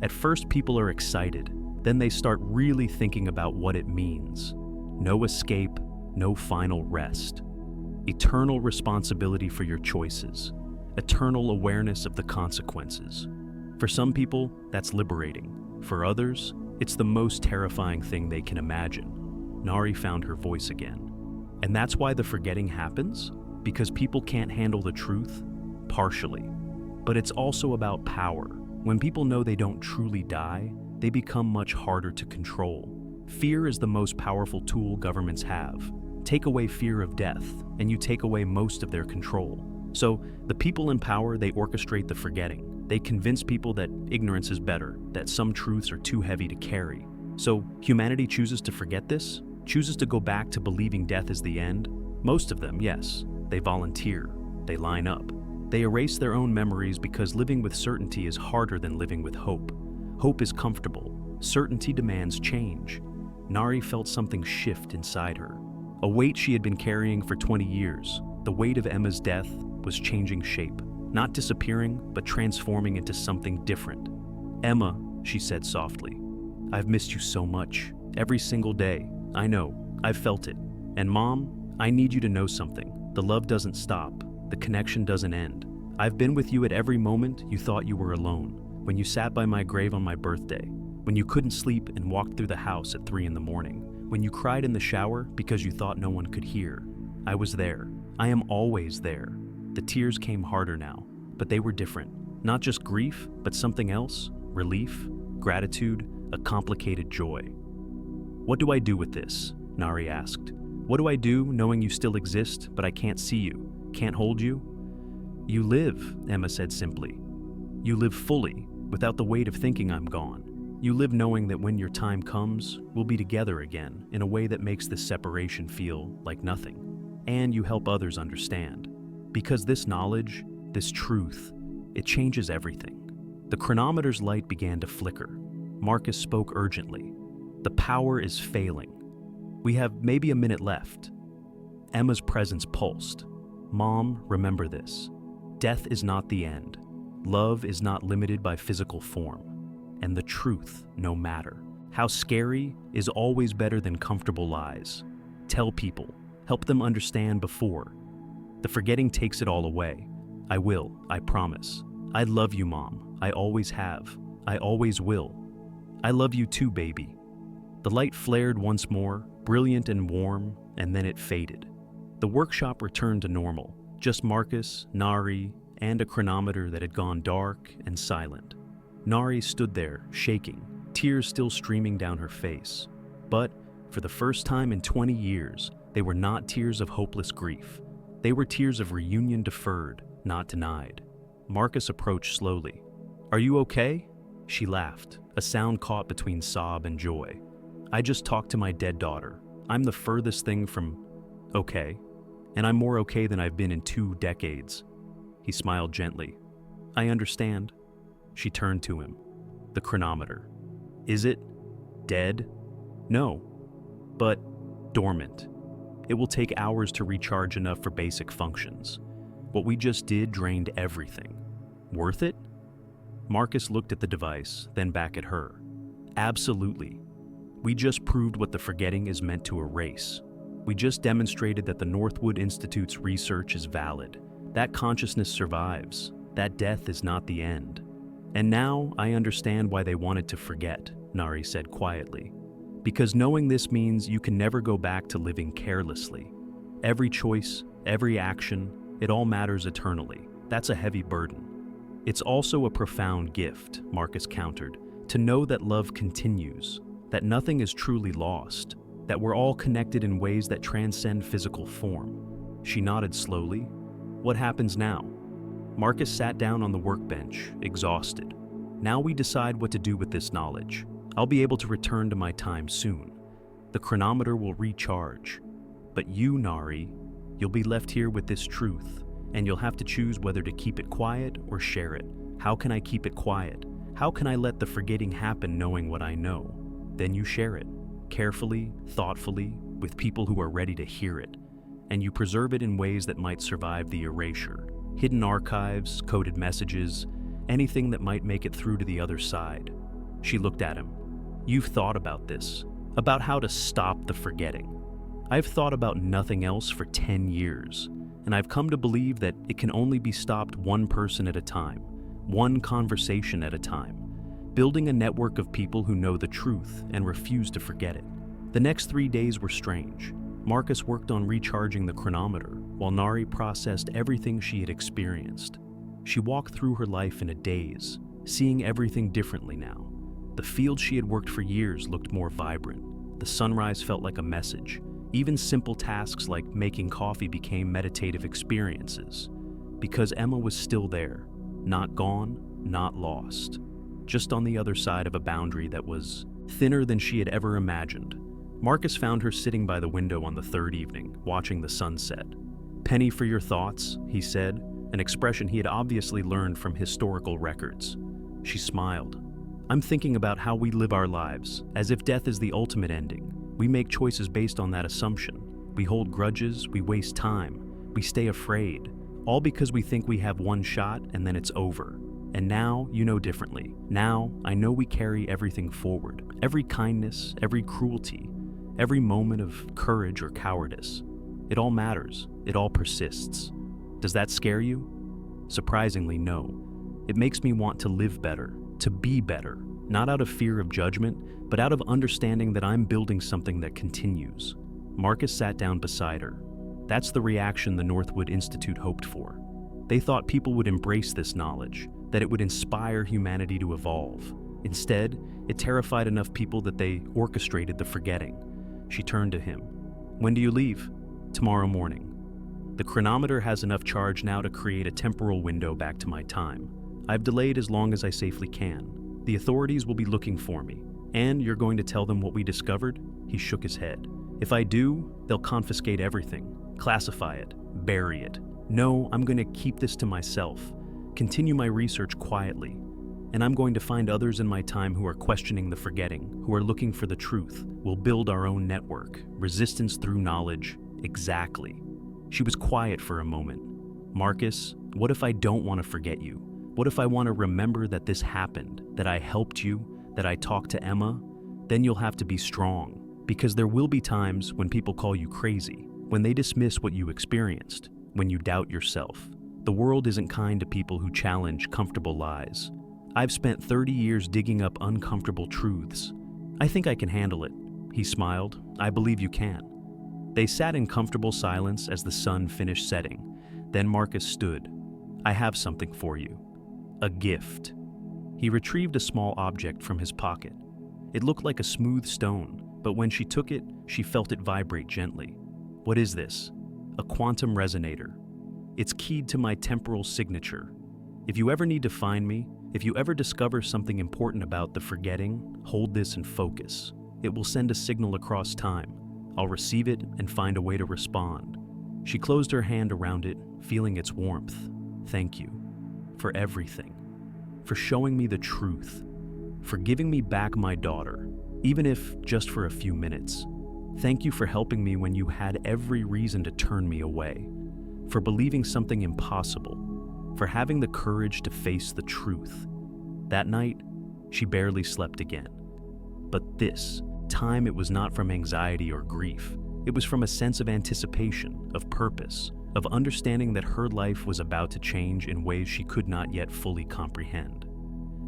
At first, people are excited. Then they start really thinking about what it means. No escape, no final rest. Eternal responsibility for your choices. Eternal awareness of the consequences. For some people, that's liberating. For others, it's the most terrifying thing they can imagine. Nari found her voice again. And that's why the forgetting happens? Because people can't handle the truth? Partially. But it's also about power. When people know they don't truly die, they become much harder to control. Fear is the most powerful tool governments have. Take away fear of death, and you take away most of their control. So, the people in power, they orchestrate the forgetting. They convince people that ignorance is better, that some truths are too heavy to carry. So, humanity chooses to forget this? Chooses to go back to believing death is the end? Most of them, yes. They volunteer. They line up. They erase their own memories because living with certainty is harder than living with hope. Hope is comfortable. Certainty demands change. Nari felt something shift inside her. A weight she had been carrying for 20 years, the weight of Emma's death, was changing shape. Not disappearing, but transforming into something different. Emma, she said softly, I've missed you so much. Every single day. I know. I've felt it. And Mom, I need you to know something. The love doesn't stop. The connection doesn't end. I've been with you at every moment you thought you were alone. When you sat by my grave on my birthday. When you couldn't sleep and walked through the house at 3 a.m. When you cried in the shower because you thought no one could hear. I was there. I am always there. The tears came harder now, but they were different. Not just grief, but something else. Relief, gratitude, a complicated joy. What do I do with this? Nari asked. What do I do knowing you still exist, but I can't see you? Can't hold you? You live, Emma said simply. You live fully, without the weight of thinking I'm gone. You live knowing that when your time comes, we'll be together again in a way that makes this separation feel like nothing. And you help others understand. Because this knowledge, this truth, it changes everything. The chronometer's light began to flicker. Marcus spoke urgently. The power is failing. We have maybe a minute left. Emma's presence pulsed. Mom, remember this. Death is not the end. Love is not limited by physical form. And the truth, no matter how scary, is always better than comfortable lies. Tell people. Help them understand before. The forgetting takes it all away. I will, I promise. I love you, Mom. I always have. I always will. I love you too, baby. The light flared once more, brilliant and warm, and then it faded. The workshop returned to normal, just Marcus, Nari, and a chronometer that had gone dark and silent. Nari stood there, shaking, tears still streaming down her face. But, for the first time in 20 years, they were not tears of hopeless grief. They were tears of reunion deferred, not denied. Marcus approached slowly. Are you okay? She laughed, a sound caught between sob and joy. I just talked to my dead daughter. I'm the furthest thing from okay. And I'm more okay than I've been in 2 decades. He smiled gently. I understand. She turned to him. The chronometer. Is it dead? No. But dormant. It will take hours to recharge enough for basic functions. What we just did drained everything. Worth it? Marcus looked at the device, then back at her. Absolutely. We just proved what the forgetting is meant to erase. We just demonstrated that the Northwood Institute's research is valid. That consciousness survives. That death is not the end. And now I understand why they wanted to forget, Nari said quietly. Because knowing this means you can never go back to living carelessly. Every choice, every action, it all matters eternally. That's a heavy burden. It's also a profound gift, Marcus countered, to know that love continues, that nothing is truly lost, that we're all connected in ways that transcend physical form. She nodded slowly. What happens now? Marcus sat down on the workbench, exhausted. Now we decide what to do with this knowledge. I'll be able to return to my time soon. The chronometer will recharge. But you, Nari, you'll be left here with this truth, and you'll have to choose whether to keep it quiet or share it. How can I keep it quiet? How can I let the forgetting happen knowing what I know? Then you share it, carefully, thoughtfully, with people who are ready to hear it. And you preserve it in ways that might survive the erasure. Hidden archives, coded messages, anything that might make it through to the other side. She looked at him. You've thought about this, about how to stop the forgetting. I've thought about nothing else for 10 years, and I've come to believe that it can only be stopped one person at a time, one conversation at a time, building a network of people who know the truth and refuse to forget it. The next 3 days were strange. Marcus worked on recharging the chronometer, while Nari processed everything she had experienced. She walked through her life in a daze, seeing everything differently now. The field she had worked for years looked more vibrant. The sunrise felt like a message. Even simple tasks like making coffee became meditative experiences. Because Emma was still there, not gone, not lost. Just on the other side of a boundary that was thinner than she had ever imagined. Marcus found her sitting by the window on the third evening, watching the sunset. "Penny for your thoughts," he said, an expression he had obviously learned from historical records. She smiled. "I'm thinking about how we live our lives, as if death is the ultimate ending. We make choices based on that assumption. We hold grudges, we waste time, we stay afraid, all because we think we have one shot and then it's over. And now, you know differently. Now, I know we carry everything forward. Every kindness, every cruelty, every moment of courage or cowardice. It all matters. It all persists. Does that scare you?" Surprisingly, no. It makes me want to live better, to be better, not out of fear of judgment, but out of understanding that I'm building something that continues. Marcus sat down beside her. That's the reaction the Northwood Institute hoped for. They thought people would embrace this knowledge, that it would inspire humanity to evolve. Instead, it terrified enough people that they orchestrated the forgetting. She turned to him. "When do you leave?" "Tomorrow morning. The chronometer has enough charge now to create a temporal window back to my time. I've delayed as long as I safely can. The authorities will be looking for me. And you're going to tell them what we discovered?" He shook his head. "If I do, they'll confiscate everything, classify it, bury it. No, I'm going to keep this to myself, continue my research quietly. And I'm going to find others in my time who are questioning the forgetting, who are looking for the truth. We'll build our own network, resistance through knowledge." Exactly. She was quiet for a moment. "Marcus, what if I don't want to forget you? What if I want to remember that this happened, that I helped you, that I talked to Emma? Then you'll have to be strong, because there will be times when people call you crazy, when they dismiss what you experienced, when you doubt yourself. The world isn't kind to people who challenge comfortable lies. I've spent 30 years digging up uncomfortable truths. I think I can handle it." He smiled. "I believe you can." They sat in comfortable silence as the sun finished setting. Then Marcus stood. "I have something for you. A gift." He retrieved a small object from his pocket. It looked like a smooth stone, but when she took it, she felt it vibrate gently. "What is this?" "A quantum resonator. It's keyed to my temporal signature. If you ever need to find me, if you ever discover something important about the forgetting, hold this and focus. It will send a signal across time. I'll receive it and find a way to respond." She closed her hand around it, feeling its warmth. "Thank you. For everything. For showing me the truth. For giving me back my daughter, even if just for a few minutes. Thank you for helping me when you had every reason to turn me away. For believing something impossible. For having the courage to face the truth." That night, she barely slept again. But this time, it was not from anxiety or grief. It was from a sense of anticipation, of purpose, of understanding that her life was about to change in ways she could not yet fully comprehend.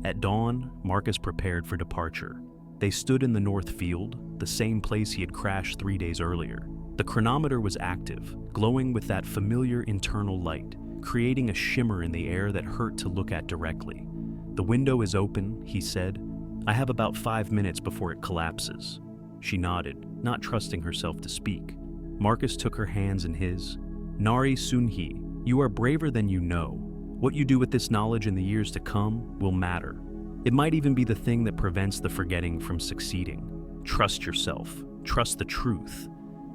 At dawn, Marcus prepared for departure. They stood in the north field, the same place he had crashed 3 days earlier. The chronometer was active, glowing with that familiar internal light, creating a shimmer in the air that hurt to look at directly. "The window is open," he said. "I have about 5 minutes before it collapses." She nodded, not trusting herself to speak. Marcus took her hands in his. "Nari Sunhee, you are braver than you know. What you do with this knowledge in the years to come will matter. It might even be the thing that prevents the forgetting from succeeding. Trust yourself, trust the truth,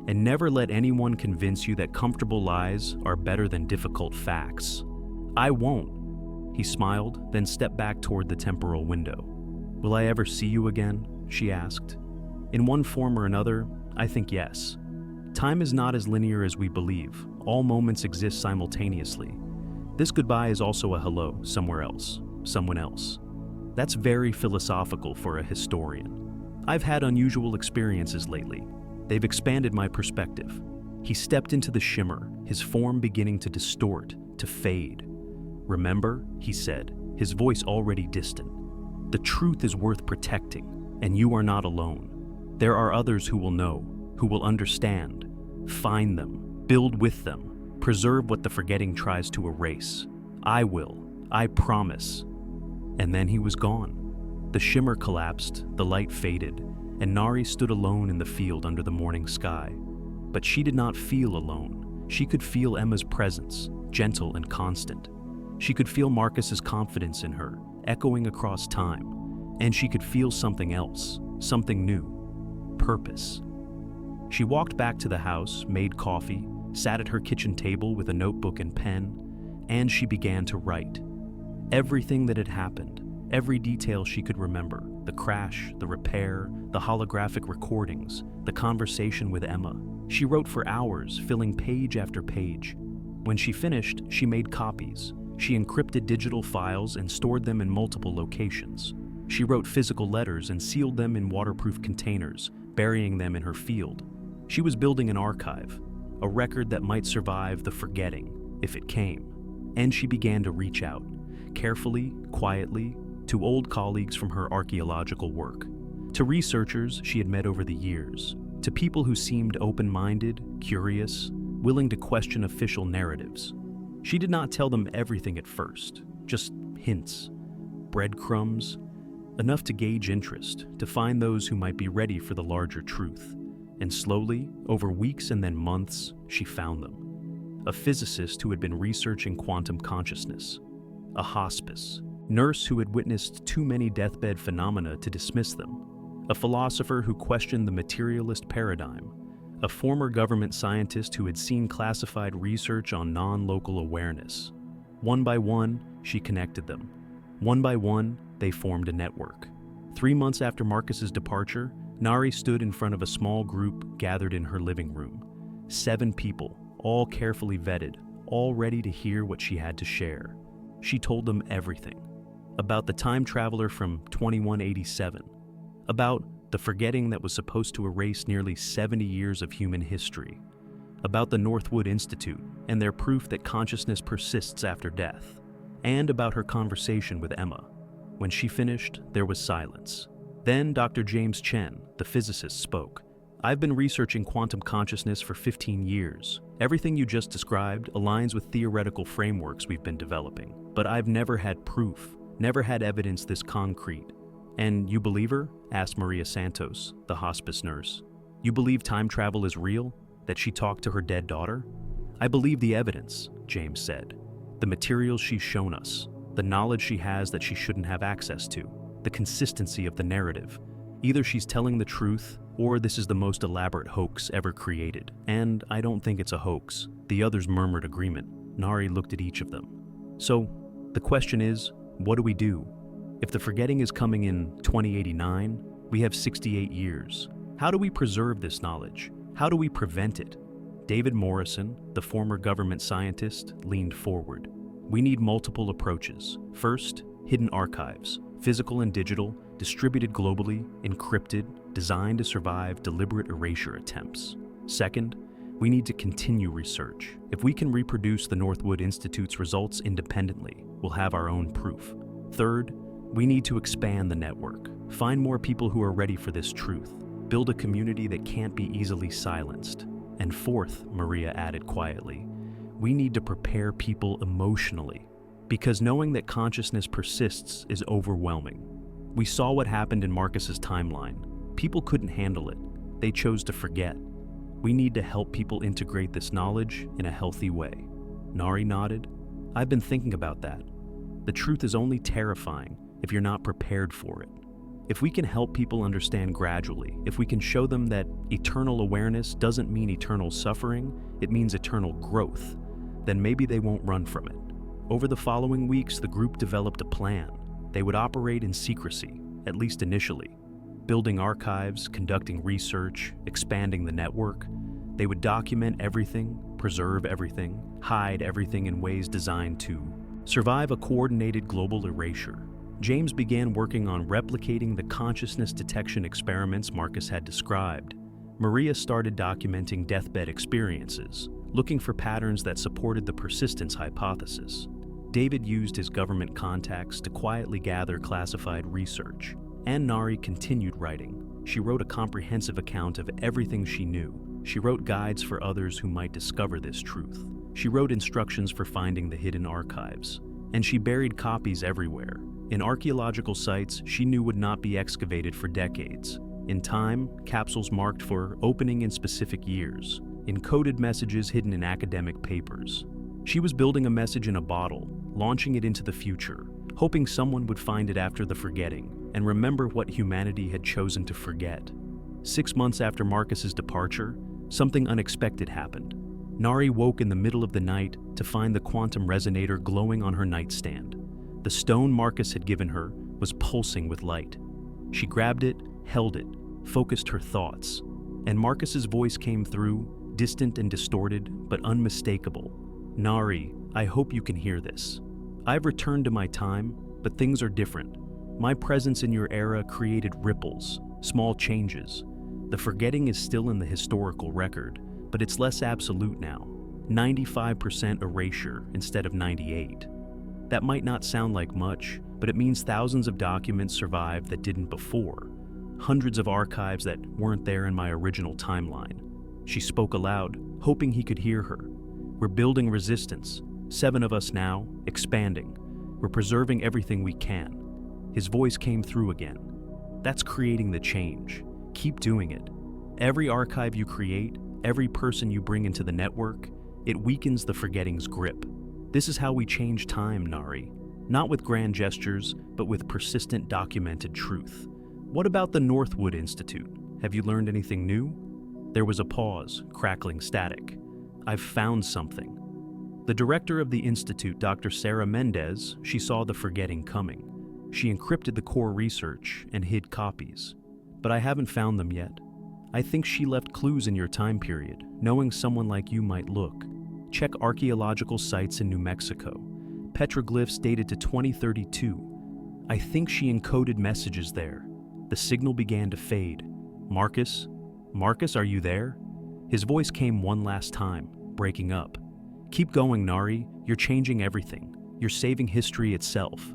and never let anyone convince you that comfortable lies are better than difficult facts. I won't. He smiled, then stepped back toward the temporal window. Will I ever see you again? She asked. In one form or another, I think yes. Time is not as linear as we believe. All moments exist simultaneously. This goodbye is also a hello somewhere else, someone else. That's very philosophical for a historian. I've had unusual experiences lately. They've expanded my perspective. He stepped into the shimmer, his form beginning to distort, to fade. Remember, he said, his voice already distant. The truth is worth protecting, and you are not alone. There are others who will know, who will understand. Find them, build with them. Preserve what the forgetting tries to erase. I will. I promise. And then he was gone. The shimmer collapsed, the light faded, and Nari stood alone in the field under the morning sky. But she did not feel alone. She could feel Emma's presence, gentle and constant. She could feel Marcus's confidence in her, echoing across time. And she could feel something else, something new. Purpose. She walked back to the house, made coffee, sat at her kitchen table with a notebook and pen, and she began to write. Everything that had happened, every detail she could remember, the crash, the repair, the holographic recordings, the conversation with Emma. She wrote for hours, filling page after page. When she finished, she made copies. She encrypted digital files and stored them in multiple locations. She wrote physical letters and sealed them in waterproof containers, burying them in her field. She was building an archive, a record that might survive the forgetting, if it came. And she began to reach out, carefully, quietly, to old colleagues from her archaeological work, to researchers she had met over the years, to people who seemed open-minded, curious, willing to question official narratives. She did not tell them everything at first, just hints, breadcrumbs, enough to gauge interest, to find those who might be ready for the larger truth. And slowly, over weeks and then months, she found them. A physicist who had been researching quantum consciousness. A hospice nurse who had witnessed too many deathbed phenomena to dismiss them. A philosopher who questioned the materialist paradigm. A former government scientist who had seen classified research on non-local awareness. One by one, she connected them. One by one, they formed a network. 3 months after Marcus's departure, Nari stood in front of a small group gathered in her living room. 7 people, all carefully vetted, all ready to hear what she had to share. She told them everything. About the time traveler from 2187. About the forgetting that was supposed to erase nearly 70 years of human history. About the Northwood Institute and their proof that consciousness persists after death. And about her conversation with Emma. When she finished, there was silence. Then Dr. James Chen, the physicist, spoke. I've been researching quantum consciousness for 15 years. Everything you just described aligns with theoretical frameworks we've been developing, but I've never had proof, never had evidence this concrete. And you believe her? Asked Maria Santos, the hospice nurse. You believe time travel is real? That she talked to her dead daughter? I believe the evidence, James said. The materials she's shown us, the knowledge she has that she shouldn't have access to, the consistency of the narrative. Either she's telling the truth, or this is the most elaborate hoax ever created. And I don't think it's a hoax. The others murmured agreement. Nari looked at each of them. So, the question is, what do we do? If the forgetting is coming in 2089, we have 68 years. How do we preserve this knowledge? How do we prevent it? David Morrison, the former government scientist, leaned forward. We need multiple approaches. First, hidden archives, physical and digital, distributed globally, encrypted, designed to survive deliberate erasure attempts. Second, we need to continue research. If we can reproduce the Northwood Institute's results independently, we'll have our own proof. Third, we need to expand the network. Find more people who are ready for this truth. Build a community that can't be easily silenced. And fourth, Maria added quietly, we need to prepare people emotionally. Because knowing that consciousness persists is overwhelming. We saw what happened in Marcus's timeline. People couldn't handle it. They chose to forget. We need to help people integrate this knowledge in a healthy way. Nari nodded. I've been thinking about that. The truth is only terrifying if you're not prepared for it. If we can help people understand gradually, if we can show them that eternal awareness doesn't mean eternal suffering, it means eternal growth, then maybe they won't run from it. Over the following weeks, the group developed a plan. They would operate in secrecy, at least initially, building archives, conducting research, expanding the network. They would document everything, preserve everything, hide everything in ways designed to survive a coordinated global erasure. James began working on replicating the consciousness detection experiments Marcus had described. Maria started documenting deathbed experiences, looking for patterns that supported the persistence hypothesis. David used his government contacts to quietly gather classified research. And Nari continued writing. She wrote a comprehensive account of everything she knew. She wrote guides for others who might discover this truth. She wrote instructions for finding the hidden archives. And she buried copies everywhere, in archaeological sites she knew would not be excavated for decades. In time, capsules marked for opening in specific years, encoded messages hidden in academic papers. She was building a message in a bottle, launching it into the future, hoping someone would find it after the forgetting and remember what humanity had chosen to forget. 6 months after Marcus's departure, something unexpected happened. Nari woke in the middle of the night to find the quantum resonator glowing on her nightstand. The stone Marcus had given her was pulsing with light. She grabbed it, held it, focused her thoughts, and Marcus's voice came through, distant and distorted, but unmistakable. "Nari, I hope you can hear this. I've returned to my time, but things are different. My presence in your era created ripples, small changes. The forgetting is still in the historical record, but it's less absolute now. 95% erasure instead of 98. That might not sound like much, but it means thousands of documents survived that didn't before. Hundreds of archives that weren't there in my original timeline." She spoke aloud, hoping he could hear her. "We're building resistance. 7 of us now, expanding. We're preserving everything we can." His voice came through again. "That's creating the change. Keep doing it. Every archive you create, every person you bring into the network, it weakens the forgetting's grip. This is how we change time, Nari. Not with grand gestures, but with persistent documented truth." "What about the Northwood Institute? Have you learned anything new?" There was a pause, crackling static. "I've found something." The director of the institute, Dr. Sarah Mendez, she saw the forgetting coming. She encrypted the core research and hid copies. "But I haven't found them yet. I think she left clues in your time period, knowing someone like you might look. Check archaeological sites in New Mexico. Petroglyphs dated to 2032. I think she encoded messages there." The signal began to fade. "Marcus? Marcus, are you there?" His voice came one last time, breaking up. "Keep going, Nari. You're changing everything. You're saving history itself."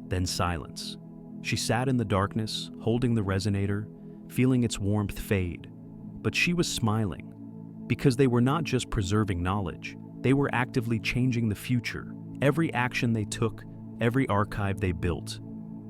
Then silence. She sat in the darkness, holding the resonator, feeling its warmth fade. But she was smiling, because they were not just preserving knowledge, they were actively changing the future. Every action they took, every archive they built,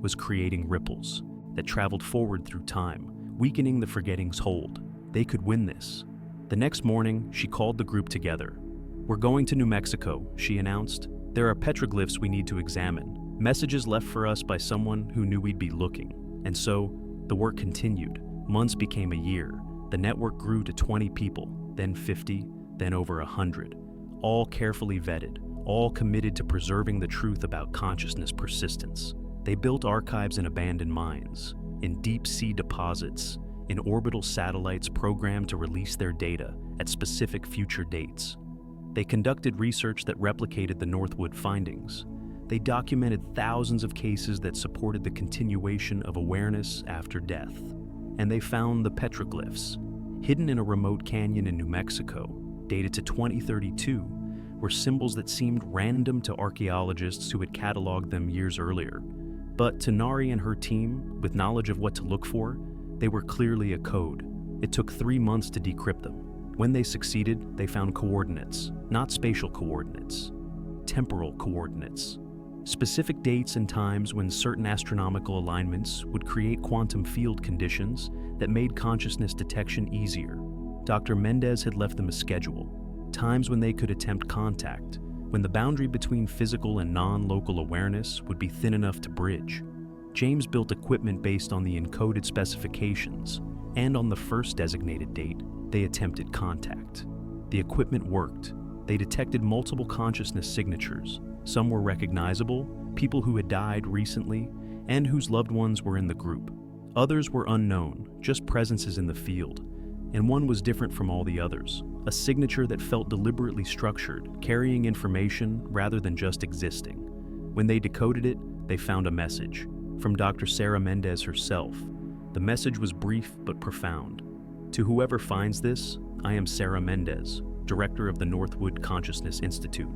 was creating ripples that traveled forward through time, weakening the forgetting's hold. They could win this. The next morning, she called the group together. "We're going to New Mexico," she announced. "There are petroglyphs we need to examine, messages left for us by someone who knew we'd be looking." And so, the work continued. Months became a year. The network grew to 20 people, then 50, then over 100. All carefully vetted, all committed to preserving the truth about consciousness persistence. They built archives in abandoned mines, in deep-sea deposits, in orbital satellites programmed to release their data at specific future dates. They conducted research that replicated the Northwood findings. They documented thousands of cases that supported the continuation of awareness after death. And they found the petroglyphs, hidden in a remote canyon in New Mexico, dated to 2032, were symbols that seemed random to archaeologists who had cataloged them years earlier. But to Nari and her team, with knowledge of what to look for, they were clearly a code. It took 3 months to decrypt them. When they succeeded, they found coordinates, not spatial coordinates, temporal coordinates. Specific dates and times when certain astronomical alignments would create quantum field conditions that made consciousness detection easier. Dr. Mendez had left them a schedule, times when they could attempt contact, when the boundary between physical and non-local awareness would be thin enough to bridge. James built equipment based on the encoded specifications, and on the first designated date, they attempted contact. The equipment worked. They detected multiple consciousness signatures. Some were recognizable, people who had died recently, and whose loved ones were in the group. Others were unknown, just presences in the field, and one was different from all the others, a signature that felt deliberately structured, carrying information rather than just existing. When they decoded it, they found a message from Dr. Sarah Mendez herself. The message was brief but profound. To whoever finds this, I am Sarah Mendez, director of the Northwood Consciousness Institute.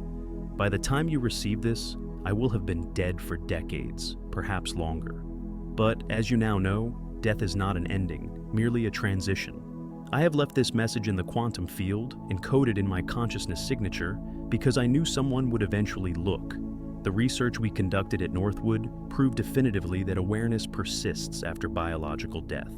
By the time you receive this, I will have been dead for decades, perhaps longer. But as you now know, death is not an ending, merely a transition. I have left this message in the quantum field, encoded in my consciousness signature, because I knew someone would eventually look. The research we conducted at Northwood proved definitively that awareness persists after biological death.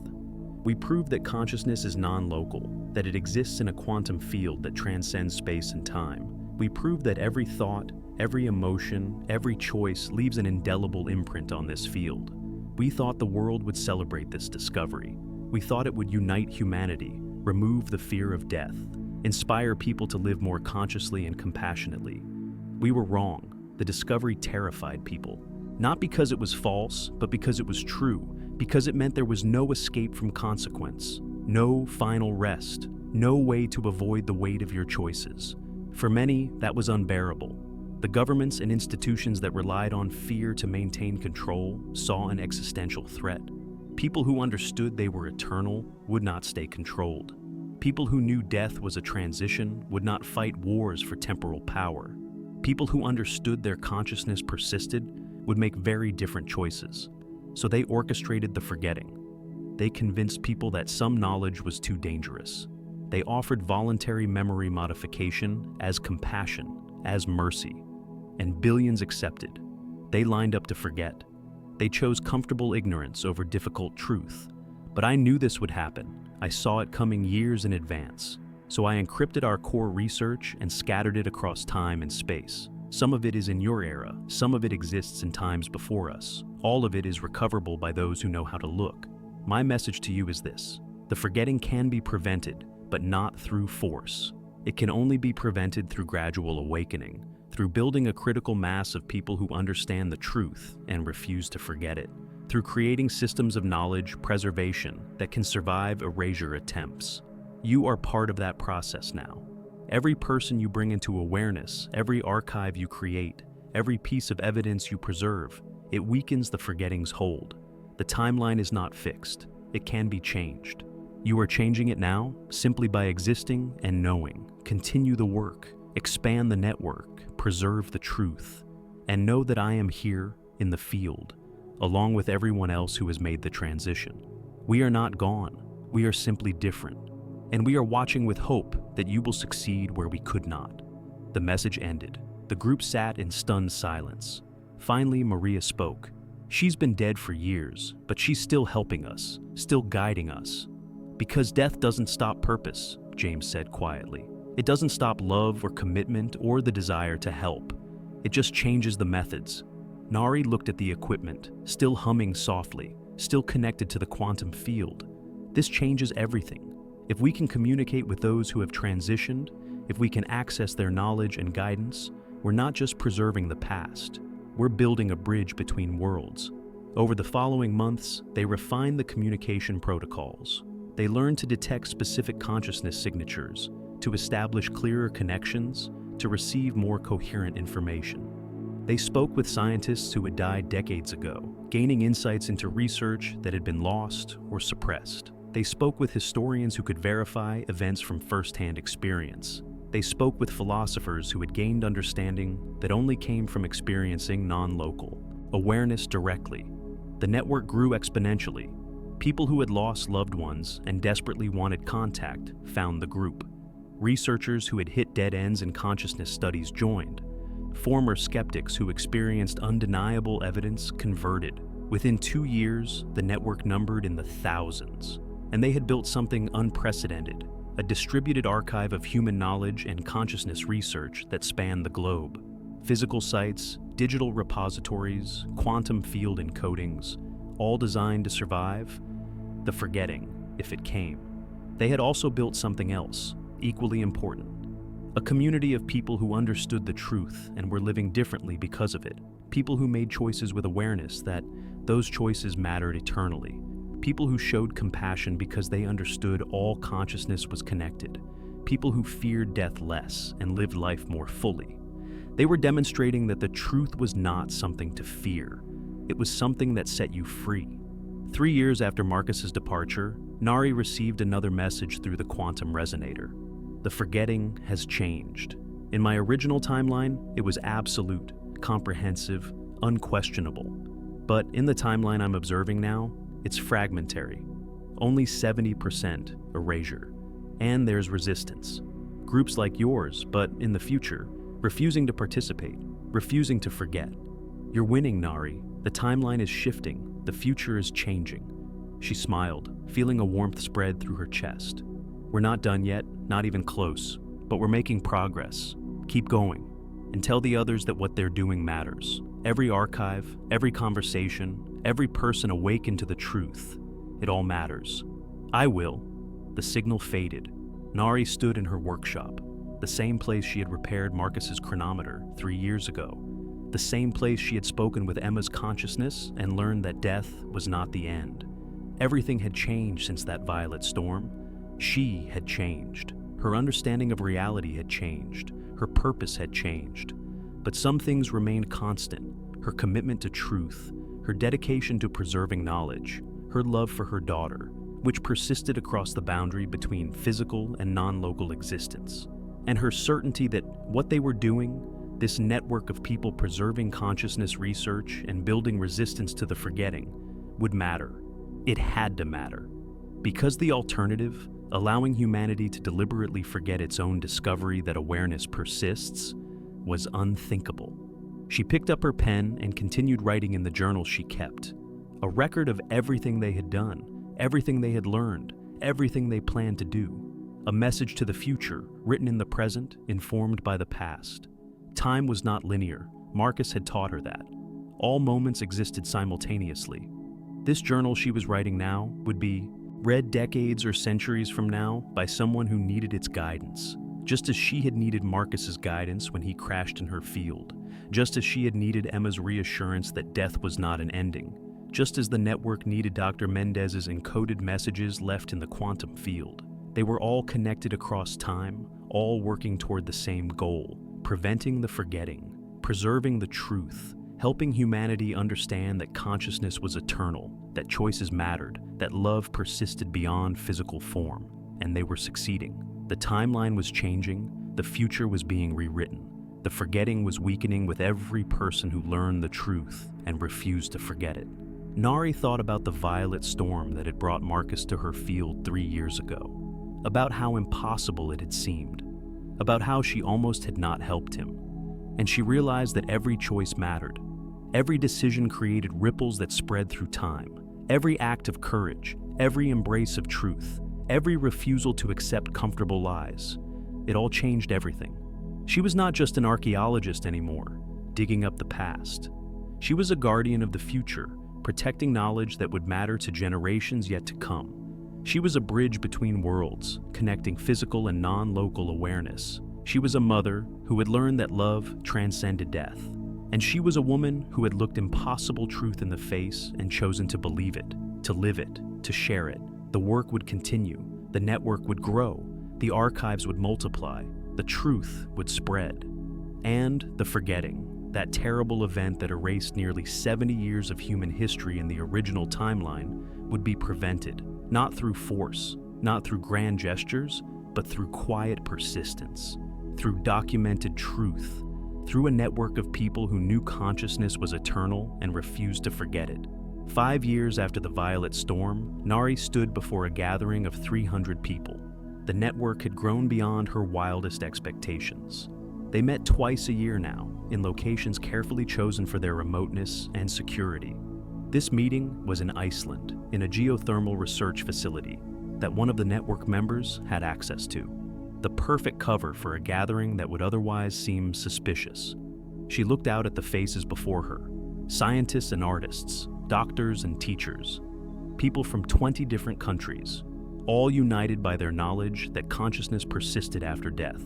We proved that consciousness is non-local, that it exists in a quantum field that transcends space and time. We proved that every thought, every emotion, every choice leaves an indelible imprint on this field. We thought the world would celebrate this discovery. We thought it would unite humanity, remove the fear of death, inspire people to live more consciously and compassionately. We were wrong. The discovery terrified people. Not because it was false, but because it was true, because it meant there was no escape from consequence, no final rest, no way to avoid the weight of your choices. For many, that was unbearable. The governments and institutions that relied on fear to maintain control saw an existential threat. People who understood they were eternal would not stay controlled. People who knew death was a transition would not fight wars for temporal power. People who understood their consciousness persisted would make very different choices. So they orchestrated the forgetting. They convinced people that some knowledge was too dangerous. They offered voluntary memory modification as compassion, as mercy. And billions accepted. They lined up to forget. They chose comfortable ignorance over difficult truth. But I knew this would happen. I saw it coming years in advance. So I encrypted our core research and scattered it across time and space. Some of it is in your era, some of it exists in times before us. All of it is recoverable by those who know how to look. My message to you is this: the forgetting can be prevented, but not through force. It can only be prevented through gradual awakening, through building a critical mass of people who understand the truth and refuse to forget it, through creating systems of knowledge preservation that can survive erasure attempts. You are part of that process now. Every person you bring into awareness, every archive you create, every piece of evidence you preserve, it weakens the forgetting's hold. The timeline is not fixed. It can be changed. You are changing it now simply by existing and knowing. Continue the work, expand the network, preserve the truth, and know that I am here in the field, along with everyone else who has made the transition. We are not gone. We are simply different. And we are watching with hope that you will succeed where we could not. The message ended. The group sat in stunned silence. Finally, Maria spoke. She's been dead for years, but she's still helping us, still guiding us. Because death doesn't stop purpose, James said quietly. It doesn't stop love or commitment or the desire to help. It just changes the methods. Nari looked at the equipment, still humming softly, still connected to the quantum field. This changes everything. If we can communicate with those who have transitioned, if we can access their knowledge and guidance, we're not just preserving the past, we're building a bridge between worlds. Over the following months, they refined the communication protocols. They learned to detect specific consciousness signatures, to establish clearer connections, to receive more coherent information. They spoke with scientists who had died decades ago, gaining insights into research that had been lost or suppressed. They spoke with historians who could verify events from first-hand experience. They spoke with philosophers who had gained understanding that only came from experiencing non-local awareness directly. The network grew exponentially. People who had lost loved ones and desperately wanted contact found the group. Researchers who had hit dead ends in consciousness studies joined. Former skeptics who experienced undeniable evidence converted. Within 2 years, the network numbered in the thousands. And they had built something unprecedented, a distributed archive of human knowledge and consciousness research that spanned the globe. Physical sites, digital repositories, quantum field encodings, all designed to survive the forgetting, if it came. They had also built something else, equally important. A community of people who understood the truth and were living differently because of it. People who made choices with awareness that those choices mattered eternally. People who showed compassion because they understood all consciousness was connected. People who feared death less and lived life more fully. They were demonstrating that the truth was not something to fear. It was something that set you free. 3 years after Marcus's departure, Nari received another message through the quantum resonator. The forgetting has changed. In my original timeline, it was absolute, comprehensive, unquestionable. But in the timeline I'm observing now, it's fragmentary. Only 70% erasure. And there's resistance. Groups like yours, but in the future, refusing to participate, refusing to forget. You're winning, Nari. The timeline is shifting. The future is changing. She smiled, feeling a warmth spread through her chest. We're not done yet, not even close, but we're making progress. Keep going, and tell the others that what they're doing matters. Every archive, every conversation, every person awakened to the truth. It all matters. I will. The signal faded. Nari stood in her workshop, the same place she had repaired Marcus's chronometer 3 years ago, the same place she had spoken with Emma's consciousness and learned that death was not the end. Everything had changed since that violet storm. She had changed. Her understanding of reality had changed. Her purpose had changed. But some things remained constant. Her commitment to truth, her dedication to preserving knowledge, her love for her daughter, which persisted across the boundary between physical and non-local existence, and her certainty that what they were doing, this network of people preserving consciousness research and building resistance to the forgetting, would matter. It had to matter. Because the alternative, allowing humanity to deliberately forget its own discovery that awareness persists, was unthinkable. She picked up her pen and continued writing in the journal she kept, a record of everything they had done, everything they had learned, everything they planned to do. A message to the future, written in the present, informed by the past. Time was not linear. Marcus had taught her that. All moments existed simultaneously. This journal she was writing now would be read decades or centuries from now by someone who needed its guidance, just as she had needed Marcus's guidance when he crashed in her field, just as she had needed Emma's reassurance that death was not an ending, just as the network needed Dr. Mendez's encoded messages left in the quantum field. They were all connected across time, all working toward the same goal, preventing the forgetting, preserving the truth, helping humanity understand that consciousness was eternal, that choices mattered, that love persisted beyond physical form, and they were succeeding. The timeline was changing, the future was being rewritten. The forgetting was weakening with every person who learned the truth and refused to forget it. Nari thought about the violet storm that had brought Marcus to her field 3 years ago, about how impossible it had seemed, about how she almost had not helped him, and she realized that every choice mattered. Every decision created ripples that spread through time. Every act of courage, every embrace of truth, every refusal to accept comfortable lies. It all changed everything. She was not just an archaeologist anymore, digging up the past. She was a guardian of the future, protecting knowledge that would matter to generations yet to come. She was a bridge between worlds, connecting physical and non-local awareness. She was a mother who had learned that love transcended death. And she was a woman who had looked impossible truth in the face and chosen to believe it, to live it, to share it. The work would continue, the network would grow, the archives would multiply, the truth would spread. And the forgetting, that terrible event that erased nearly 70 years of human history in the original timeline, would be prevented, not through force, not through grand gestures, but through quiet persistence, through documented truth, through a network of people who knew consciousness was eternal and refused to forget it. 5 years after the violet storm, Nari stood before a gathering of 300 people. The network had grown beyond her wildest expectations. They met twice a year now, in locations carefully chosen for their remoteness and security. This meeting was in Iceland, in a geothermal research facility that one of the network members had access to. The perfect cover for a gathering that would otherwise seem suspicious. She looked out at the faces before her. Scientists and artists, doctors and teachers, people from 20 different countries, all united by their knowledge that consciousness persisted after death,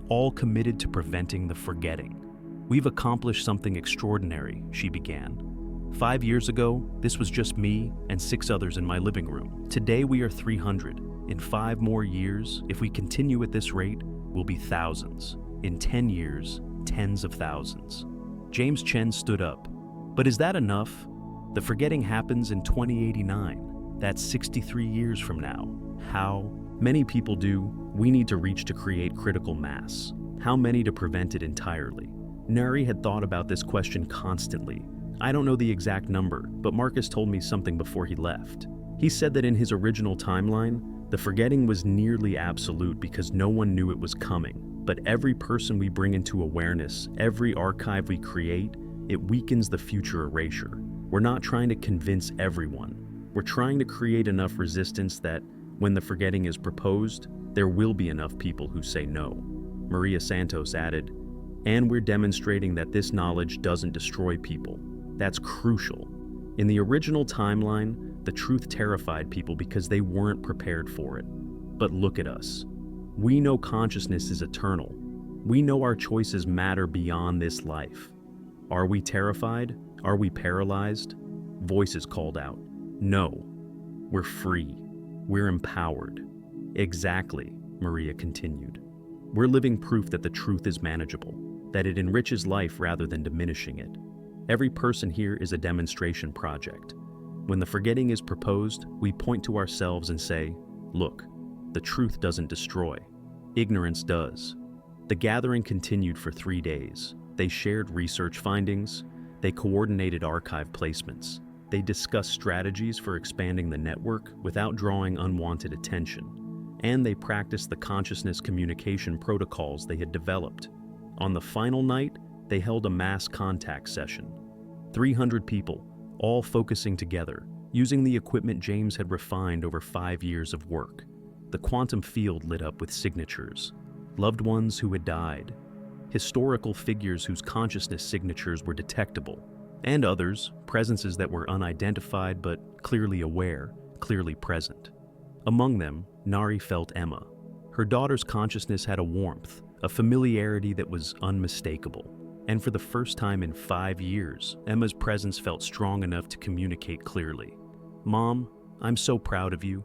all committed to preventing the forgetting. "We've accomplished something extraordinary," she began. "5 years ago, this was just me and 6 others in my living room. Today we are 300. In 5 more years, if we continue at this rate, we'll be thousands. In 10 years, tens of thousands." James Chen stood up. "But is that enough? The forgetting happens in 2089. That's 63 years from now. How? Many people do. We need to reach to create critical mass. How many to prevent it entirely?" Nari had thought about this question constantly. "I don't know the exact number, but Marcus told me something before he left. He said that in his original timeline, the forgetting was nearly absolute because no one knew it was coming. But every person we bring into awareness, every archive we create, it weakens the future erasure. We're not trying to convince everyone. We're trying to create enough resistance that, when the forgetting is proposed, there will be enough people who say no." Maria Santos added, "And we're demonstrating that this knowledge doesn't destroy people. That's crucial. In the original timeline, the truth terrified people because they weren't prepared for it. But look at us. We know consciousness is eternal. We know our choices matter beyond this life. Are we terrified? Are we paralyzed?" Voices called out, "No. We're free. We're empowered." "Exactly," Maria continued. "We're living proof that the truth is manageable, that it enriches life rather than diminishing it. Every person here is a demonstration project. When the forgetting is proposed, we point to ourselves and say, 'Look, the truth doesn't destroy. Ignorance does.'" The gathering continued for 3 days. They shared research findings. They coordinated archive placements. They discussed strategies for expanding the network without drawing unwanted attention. And they practiced the consciousness communication protocols they had developed. On the final night, they held a mass contact session. 300 people, all focusing together, using the equipment James had refined over 5 years of work. The quantum field lit up with signatures. Loved ones who had died. Historical figures whose consciousness signatures were detectable. And others, presences that were unidentified but clearly aware, clearly present. Among them, Nari felt Emma. Her daughter's consciousness had a warmth, a familiarity that was unmistakable. And for the first time in 5 years, Emma's presence felt strong enough to communicate clearly. "Mom, I'm so proud of you.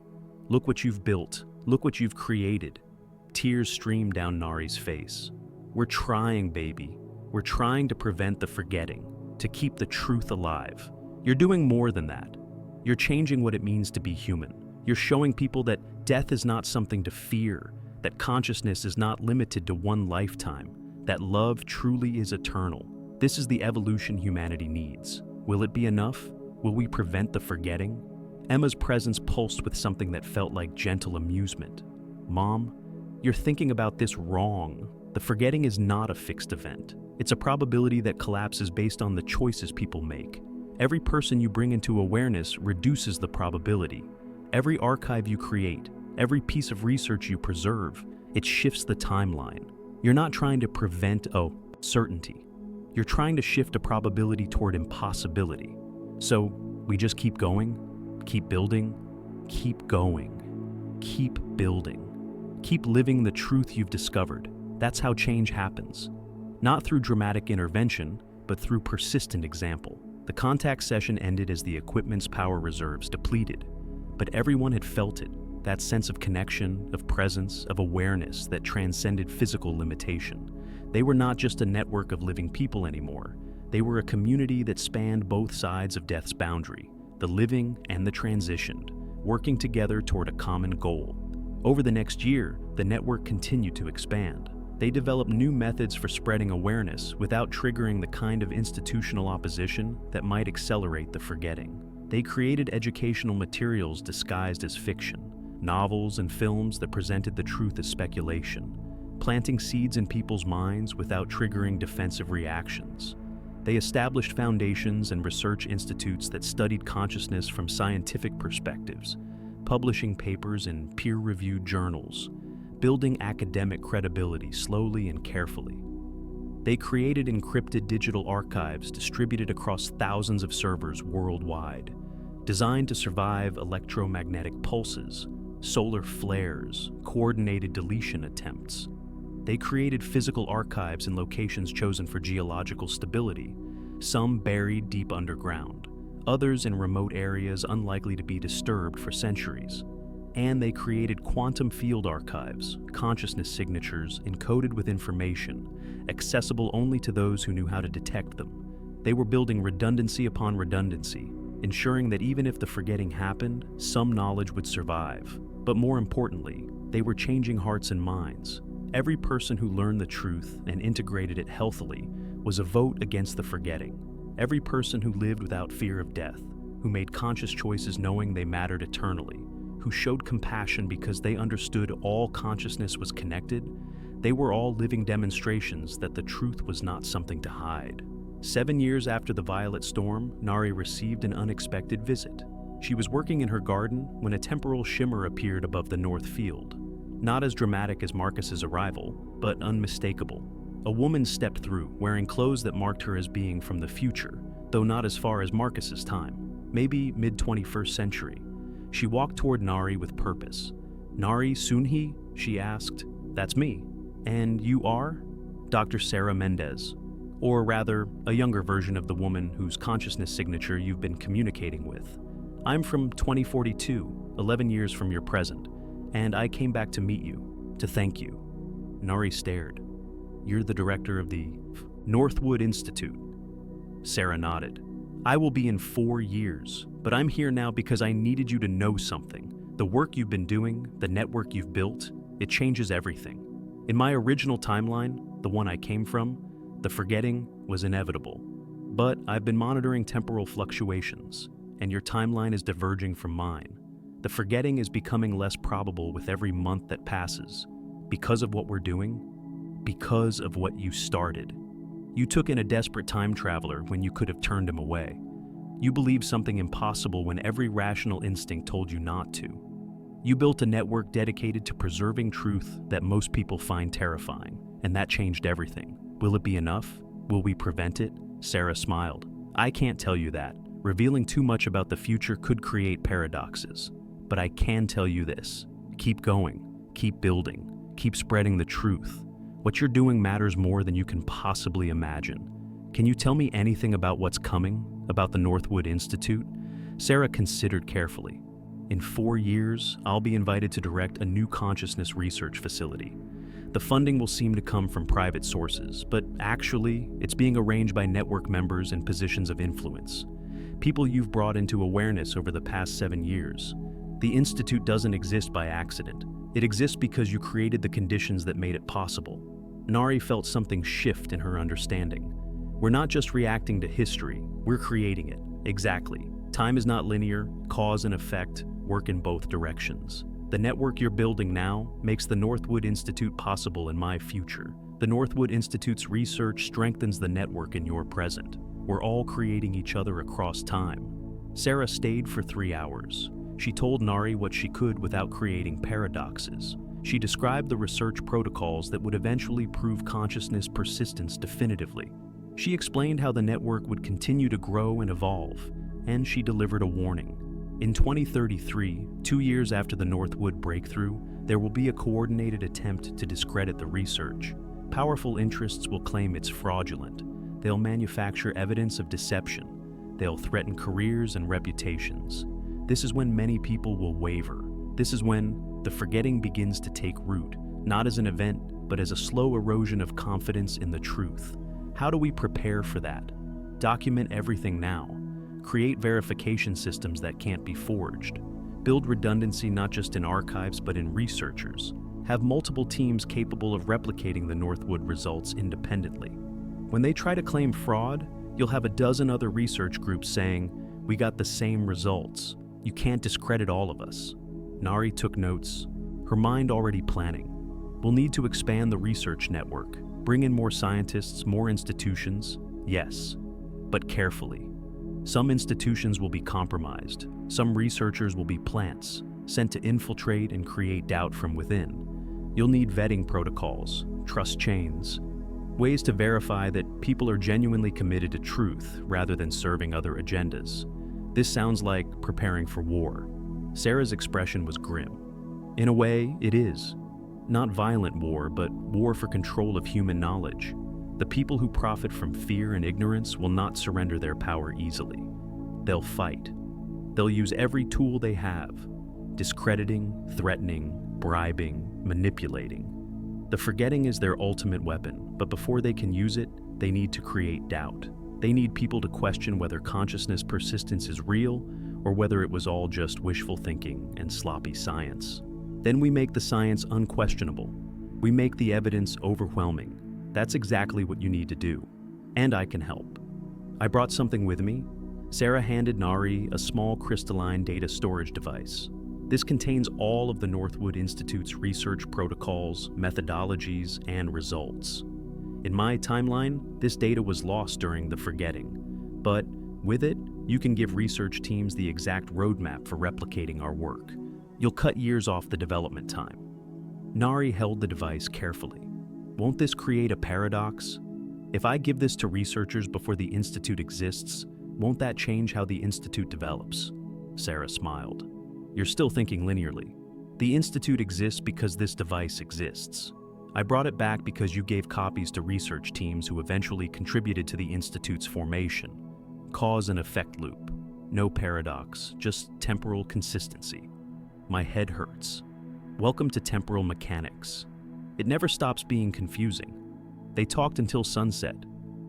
Look what you've built. Look what you've created." Tears streamed down Nari's face. "We're trying, baby. We're trying to prevent the forgetting, to keep the truth alive. You're doing more than that. You're changing what it means to be human. You're showing people that death is not something to fear, that consciousness is not limited to one lifetime, that love truly is eternal. This is the evolution humanity needs. Will it be enough? Will we prevent the forgetting?" Emma's presence pulsed with something that felt like gentle amusement. "Mom, you're thinking about this wrong. The forgetting is not a fixed event. It's a probability that collapses based on the choices people make. Every person you bring into awareness reduces the probability. Every archive you create, every piece of research you preserve, it shifts the timeline. You're not trying to prevent, certainty. You're trying to shift a probability toward impossibility. So we just keep going, keep building, keep going, keep building. Keep living the truth you've discovered. That's how change happens. Not through dramatic intervention, but through persistent example." The contact session ended as the equipment's power reserves depleted. But everyone had felt it, that sense of connection, of presence, of awareness that transcended physical limitation. They were not just a network of living people anymore. They were a community that spanned both sides of death's boundary, the living and the transitioned, working together toward a common goal. Over the next year, the network continued to expand. They developed new methods for spreading awareness without triggering the kind of institutional opposition that might accelerate the forgetting. They created educational materials disguised as fiction, novels and films that presented the truth as speculation, planting seeds in people's minds without triggering defensive reactions. They established foundations and research institutes that studied consciousness from scientific perspectives, publishing papers in peer-reviewed journals, building academic credibility slowly and carefully. They created encrypted digital archives distributed across thousands of servers worldwide, designed to survive electromagnetic pulses, solar flares, coordinated deletion attempts. They created physical archives in locations chosen for geological stability, some buried deep underground, others in remote areas unlikely to be disturbed for centuries. And they created quantum field archives, consciousness signatures encoded with information, accessible only to those who knew how to detect them. They were building redundancy upon redundancy, ensuring that even if the forgetting happened, some knowledge would survive. But more importantly, they were changing hearts and minds. Every person who learned the truth and integrated it healthily was a vote against the forgetting. Every person who lived without fear of death, who made conscious choices knowing they mattered eternally, who showed compassion because they understood all consciousness was connected, they were all living demonstrations that the truth was not something to hide. 7 years after the Violet Storm, Nari received an unexpected visit. She was working in her garden when a temporal shimmer appeared above the north field. Not as dramatic as Marcus's arrival, but unmistakable. A woman stepped through, wearing clothes that marked her as being from the future, though not as far as Marcus's time, maybe mid-21st century. She walked toward Nari with purpose. "Nari Sunhee?" she asked. "That's me. And you are?" "Dr. Sarah Mendez. Or rather, a younger version of the woman whose consciousness signature you've been communicating with. I'm from 2042, 11 years from your present, and I came back to meet you, to thank you." Nari stared. "You're the director of the Northwood Institute." Sarah nodded. "I will be in 4 years, but I'm here now because I needed you to know something. The work you've been doing, the network you've built, it changes everything. In my original timeline, the one I came from, the forgetting was inevitable. But I've been monitoring temporal fluctuations, and your timeline is diverging from mine. The forgetting is becoming less probable with every month that passes. Because of what we're doing, because of what you started. You took in a desperate time traveler when you could have turned him away. You believed something impossible when every rational instinct told you not to. You built a network dedicated to preserving truth that most people find terrifying, and that changed everything. Will it be enough? Will we prevent it? Sarah smiled. I can't tell you that. Revealing too much about the future could create paradoxes. But I can tell you this. Keep going. Keep building. Keep spreading the truth. What you're doing matters more than you can possibly imagine. Can you tell me anything about what's coming? About the Northwood Institute? Sarah considered carefully. In 4 years, I'll be invited to direct a new consciousness research facility. The funding will seem to come from private sources, but actually, it's being arranged by network members in positions of influence. People you've brought into awareness over the past 7 years. The Institute doesn't exist by accident. It exists because you created the conditions that made it possible. Nari felt something shift in her understanding. We're not just reacting to history, we're creating it. Exactly. Time is not linear, cause and effect work in both directions. The network you're building now makes the Northwood Institute possible in my future. The Northwood Institute's research strengthens the network in your present. We're all creating each other across time. Sarah stayed for 3 hours. She told Nari what she could without creating paradoxes. She described the research protocols that would eventually prove consciousness persistence definitively. She explained how the network would continue to grow and evolve, and she delivered a warning. In 2033, 2 years after the Northwood breakthrough, there will be a coordinated attempt to discredit the research. Powerful interests will claim it's fraudulent. They'll manufacture evidence of deception. They'll threaten careers and reputations. This is when many people will waver. This is when the forgetting begins to take root, not as an event, but as a slow erosion of confidence in the truth. How do we prepare for that? Document everything now. Create verification systems that can't be forged. Build redundancy not just in archives but in researchers. Have multiple teams capable of replicating the Northwood results independently. When they try to claim fraud, you'll have a dozen other research groups saying, "We got the same results. You can't discredit all of us." Nari took notes, her mind already planning. We'll need to expand the research network, bring in more scientists, more institutions. Yes, but carefully. Some institutions will be compromised. Some researchers will be plants, sent to infiltrate and create doubt from within. You'll need vetting protocols, trust chains. Ways to verify that people are genuinely committed to truth rather than serving other agendas. This sounds like preparing for war. Sarah's expression was grim. In a way, it is. Not violent war, but war for control of human knowledge. The people who profit from fear and ignorance will not surrender their power easily. They'll fight. They'll use every tool they have, discrediting, threatening, bribing, manipulating. The forgetting is their ultimate weapon, but before they can use it, they need to create doubt. They need people to question whether consciousness persistence is real or whether it was all just wishful thinking and sloppy science. Then we make the science unquestionable. We make the evidence overwhelming. That's exactly what you need to do. And I can help. I brought something with me. Sarah handed Nari a small crystalline data storage device. This contains all of the Northwood Institute's research protocols, methodologies, and results. In my timeline, this data was lost during the forgetting, but with it, you can give research teams the exact roadmap for replicating our work. You'll cut years off the development time. Nari held the device carefully. Won't this create a paradox? If I give this to researchers before the Institute exists, won't that change how the Institute develops? Sarah smiled. You're still thinking linearly. The Institute exists because this device exists. I brought it back because you gave copies to research teams who eventually contributed to the Institute's formation. Cause and effect loop. No paradox, just temporal consistency. My head hurts. Welcome to temporal mechanics. It never stops being confusing. They talked until sunset,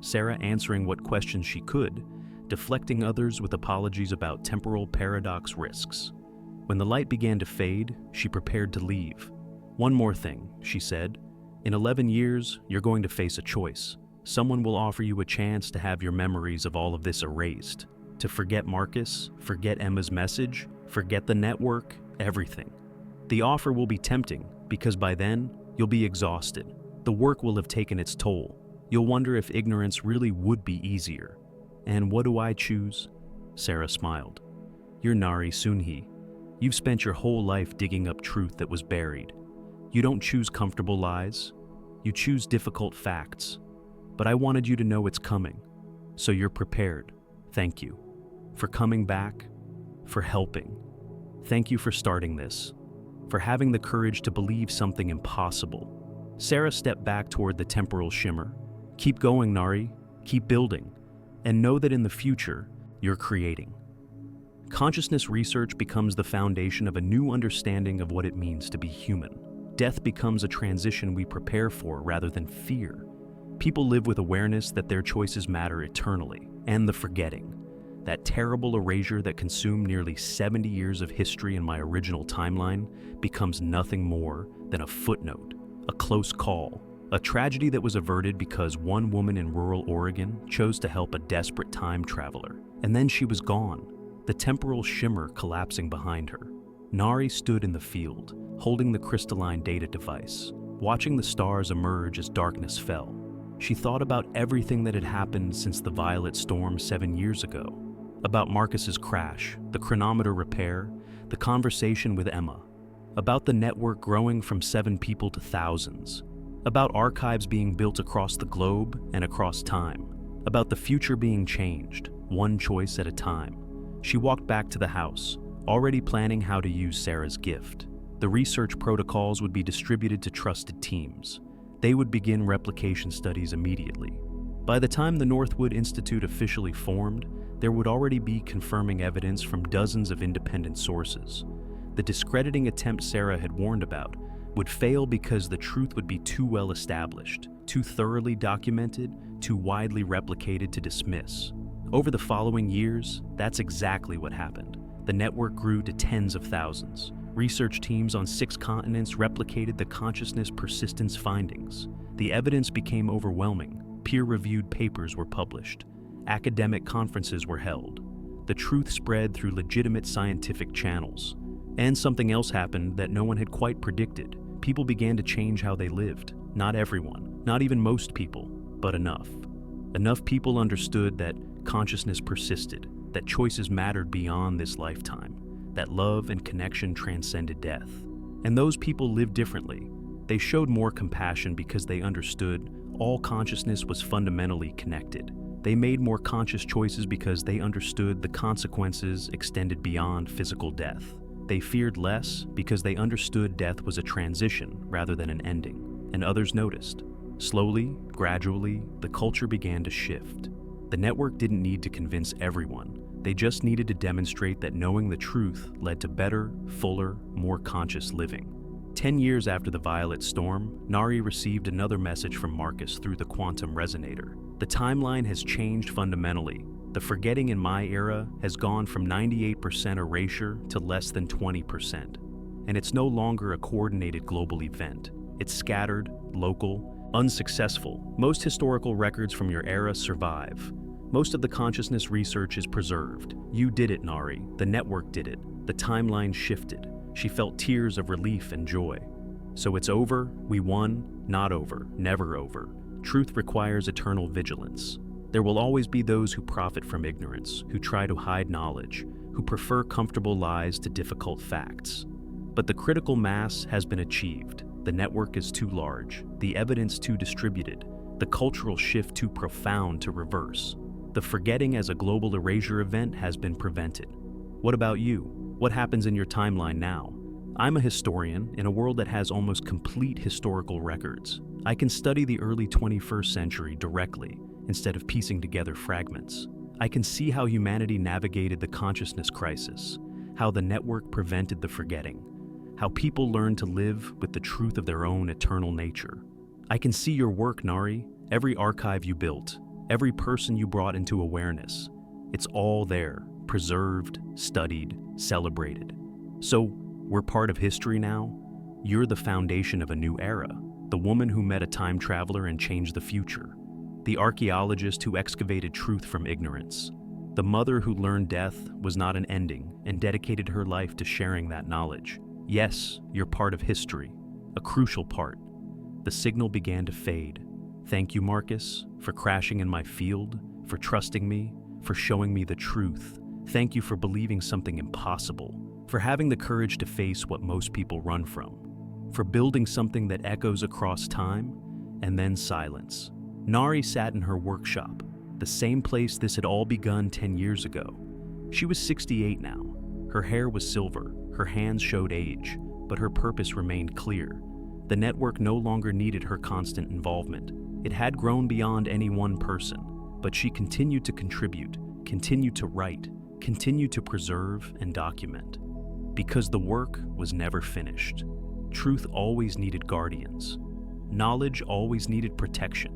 Sarah answering what questions she could, deflecting others with apologies about temporal paradox risks. When the light began to fade, she prepared to leave. One more thing, she said. In 11 years, you're going to face a choice. Someone will offer you a chance to have your memories of all of this erased. To forget Marcus, forget Emma's message, forget the network, everything. The offer will be tempting, because by then, you'll be exhausted. The work will have taken its toll. You'll wonder if ignorance really would be easier. And what do I choose? Sarah smiled. You're Nari Sunhee. You've spent your whole life digging up truth that was buried. You don't choose comfortable lies. You choose difficult facts. But I wanted you to know it's coming. So you're prepared. Thank you. For coming back. For helping. Thank you for starting this. For having the courage to believe something impossible. Sarah stepped back toward the temporal shimmer. Keep going, Nari. Keep building. And know that in the future, you're creating. Consciousness research becomes the foundation of a new understanding of what it means to be human. Death becomes a transition we prepare for rather than fear. People live with awareness that their choices matter eternally, and the forgetting. That terrible erasure that consumed nearly 70 years of history in my original timeline becomes nothing more than a footnote, a close call, a tragedy that was averted because one woman in rural Oregon chose to help a desperate time traveler, and then she was gone. The temporal shimmer collapsing behind her. Nari stood in the field, holding the crystalline data device, watching the stars emerge as darkness fell. She thought about everything that had happened since the Violet Storm 7 years ago. About Marcus's crash, the chronometer repair, the conversation with Emma. About the network growing from 7 people to thousands. About archives being built across the globe and across time. About the future being changed, one choice at a time. She walked back to the house, already planning how to use Sarah's gift. The research protocols would be distributed to trusted teams. They would begin replication studies immediately. By the time the Northwood Institute officially formed, there would already be confirming evidence from dozens of independent sources. The discrediting attempt Sarah had warned about would fail because the truth would be too well established, too thoroughly documented, too widely replicated to dismiss. Over the following years, that's exactly what happened. The network grew to tens of thousands. Research teams on 6 continents replicated the consciousness persistence findings. The evidence became overwhelming. Peer-reviewed papers were published. Academic conferences were held. The truth spread through legitimate scientific channels. And something else happened that no one had quite predicted. People began to change how they lived. Not everyone, not even most people, but enough. Enough people understood that consciousness persisted, that choices mattered beyond this lifetime, that love and connection transcended death. And those people lived differently. They showed more compassion because they understood all consciousness was fundamentally connected. They made more conscious choices because they understood the consequences extended beyond physical death. They feared less because they understood death was a transition rather than an ending, and others noticed. Slowly, gradually, the culture began to shift. The network didn't need to convince everyone. They just needed to demonstrate that knowing the truth led to better, fuller, more conscious living. 10 years after the Violet Storm, Nari received another message from Marcus through the quantum resonator. The timeline has changed fundamentally. The forgetting in my era has gone from 98% erasure to less than 20%. And it's no longer a coordinated global event. It's scattered, local, unsuccessful. Most historical records from your era survive. Most of the consciousness research is preserved. You did it, Nari. The network did it. The timeline shifted. She felt tears of relief and joy. So it's over, we won, not over, never over. Truth requires eternal vigilance. There will always be those who profit from ignorance, who try to hide knowledge, who prefer comfortable lies to difficult facts. But the critical mass has been achieved. The network is too large, the evidence too distributed, the cultural shift too profound to reverse. The forgetting as a global erasure event has been prevented. What about you? What happens in your timeline now? I'm a historian in a world that has almost complete historical records. I can study the early 21st century directly instead of piecing together fragments. I can see how humanity navigated the consciousness crisis, how the network prevented the forgetting, how people learned to live with the truth of their own eternal nature. I can see your work, Nari, every archive you built, every person you brought into awareness. It's all there, preserved, studied, celebrated. So, we're part of history now. You're the foundation of a new era, the woman who met a time traveler and changed the future, the archaeologist who excavated truth from ignorance, the mother who learned death was not an ending and dedicated her life to sharing that knowledge. Yes, you're part of history, a crucial part. The signal began to fade. Thank you, Marcus, for crashing in my field, for trusting me, for showing me the truth. Thank you for believing something impossible, for having the courage to face what most people run from, for building something that echoes across time and then silence. Nari sat in her workshop, the same place this had all begun 10 years ago. She was 68 now. Her hair was silver, her hands showed age, but her purpose remained clear. The network no longer needed her constant involvement. It had grown beyond any one person, but she continued to contribute, continued to write, continued to preserve and document. Because the work was never finished. Truth always needed guardians. Knowledge always needed protection.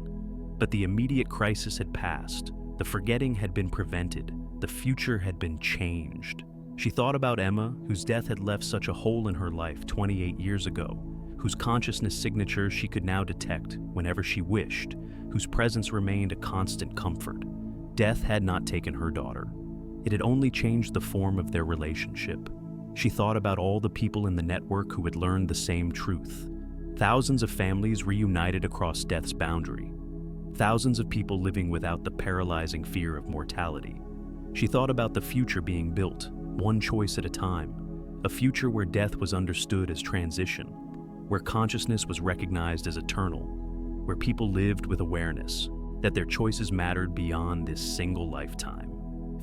But the immediate crisis had passed. The forgetting had been prevented. The future had been changed. She thought about Emma, whose death had left such a hole in her life 28 years ago, whose consciousness signature she could now detect whenever she wished, whose presence remained a constant comfort. Death had not taken her daughter. It had only changed the form of their relationship. She thought about all the people in the network who had learned the same truth. Thousands of families reunited across death's boundary. Thousands of people living without the paralyzing fear of mortality. She thought about the future being built, one choice at a time. A future where death was understood as transition, where consciousness was recognized as eternal, where people lived with awareness that their choices mattered beyond this single lifetime.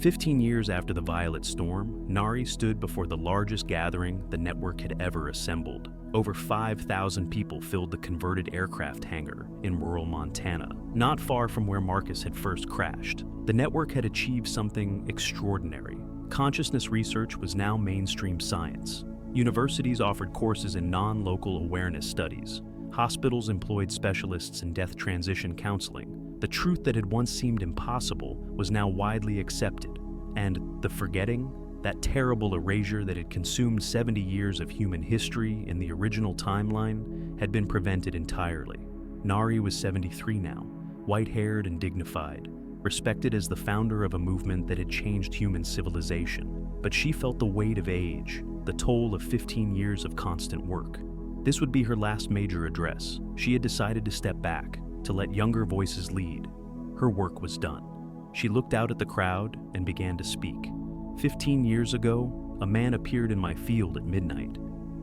15 years after the Violet Storm, Nari stood before the largest gathering the network had ever assembled. Over 5,000 people filled the converted aircraft hangar in rural Montana, not far from where Marcus had first crashed. The network had achieved something extraordinary. Consciousness research was now mainstream science. Universities offered courses in non-local awareness studies. Hospitals employed specialists in death transition counseling. The truth that had once seemed impossible was now widely accepted, and the forgetting, that terrible erasure that had consumed 70 years of human history in the original timeline, had been prevented entirely. Nari was 73 now, white-haired and dignified, respected as the founder of a movement that had changed human civilization. But she felt the weight of age, the toll of 15 years of constant work. This would be her last major address. She had decided to step back, to let younger voices lead. Her work was done. She looked out at the crowd and began to speak. 15 years ago, a man appeared in my field at midnight.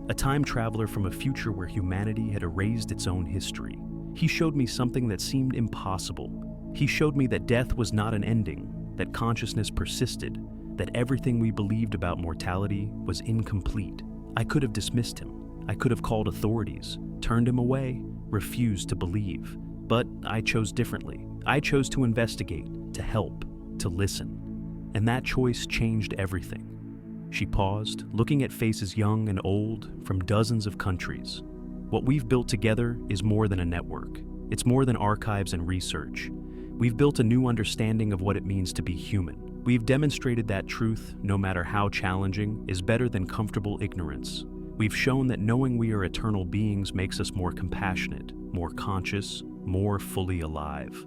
a time traveler from a future where humanity had erased its own history. He showed me something that seemed impossible. He showed me that death was not an ending, that consciousness persisted, that everything we believed about mortality was incomplete. I could have dismissed him. I could have called authorities, turned him away, refused to believe. But I chose differently. I chose to investigate, to help, to listen. And that choice changed everything. She paused, looking at faces young and old from dozens of countries. What we've built together is more than a network. It's more than archives and research. We've built a new understanding of what it means to be human. We've demonstrated that truth, no matter how challenging, is better than comfortable ignorance. We've shown that knowing we are eternal beings makes us more compassionate, more conscious, more fully alive.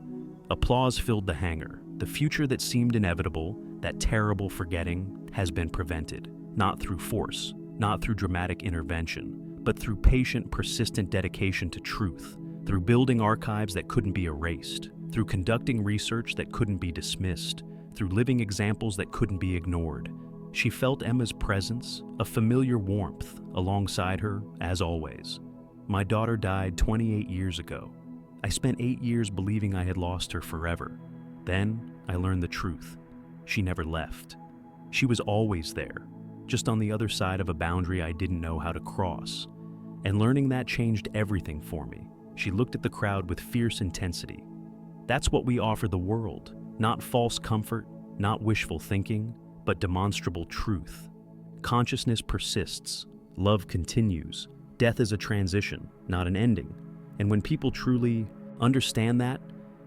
Applause filled the hangar. The future that seemed inevitable, that terrible forgetting, has been prevented. Not through force, not through dramatic intervention, but through patient, persistent dedication to truth, through building archives that couldn't be erased, through conducting research that couldn't be dismissed, through living examples that couldn't be ignored. She felt Emma's presence, a familiar warmth, alongside her, as always. My daughter died 28 years ago. I spent 8 years believing I had lost her forever. Then, I learned the truth. She never left. She was always there, just on the other side of a boundary I didn't know how to cross. And learning that changed everything for me. She looked at the crowd with fierce intensity. That's what we offer the world. Not false comfort, not wishful thinking, but demonstrable truth. Consciousness persists. Love continues. Death is a transition, not an ending. And when people truly understand that,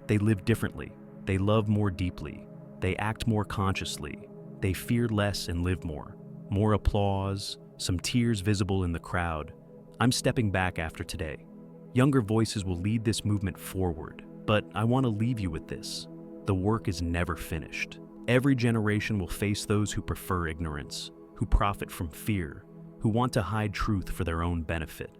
they live differently. They love more deeply. They act more consciously. They fear less and live more. More applause, some tears visible in the crowd. I'm stepping back after today. Younger voices will lead this movement forward, but I want to leave you with this. The work is never finished. Every generation will face those who prefer ignorance, who profit from fear, who want to hide truth for their own benefit.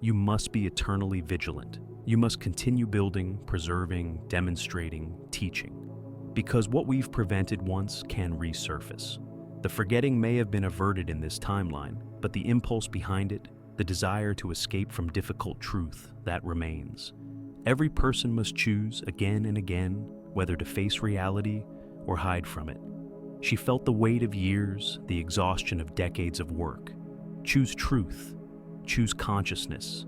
You must be eternally vigilant. You must continue building, preserving, demonstrating, teaching. Because what we've prevented once can resurface. The forgetting may have been averted in this timeline, but the impulse behind it, the desire to escape from difficult truth, that remains. Every person must choose again and again whether to face reality or hide from it. She felt the weight of years, the exhaustion of decades of work. Choose truth, choose consciousness,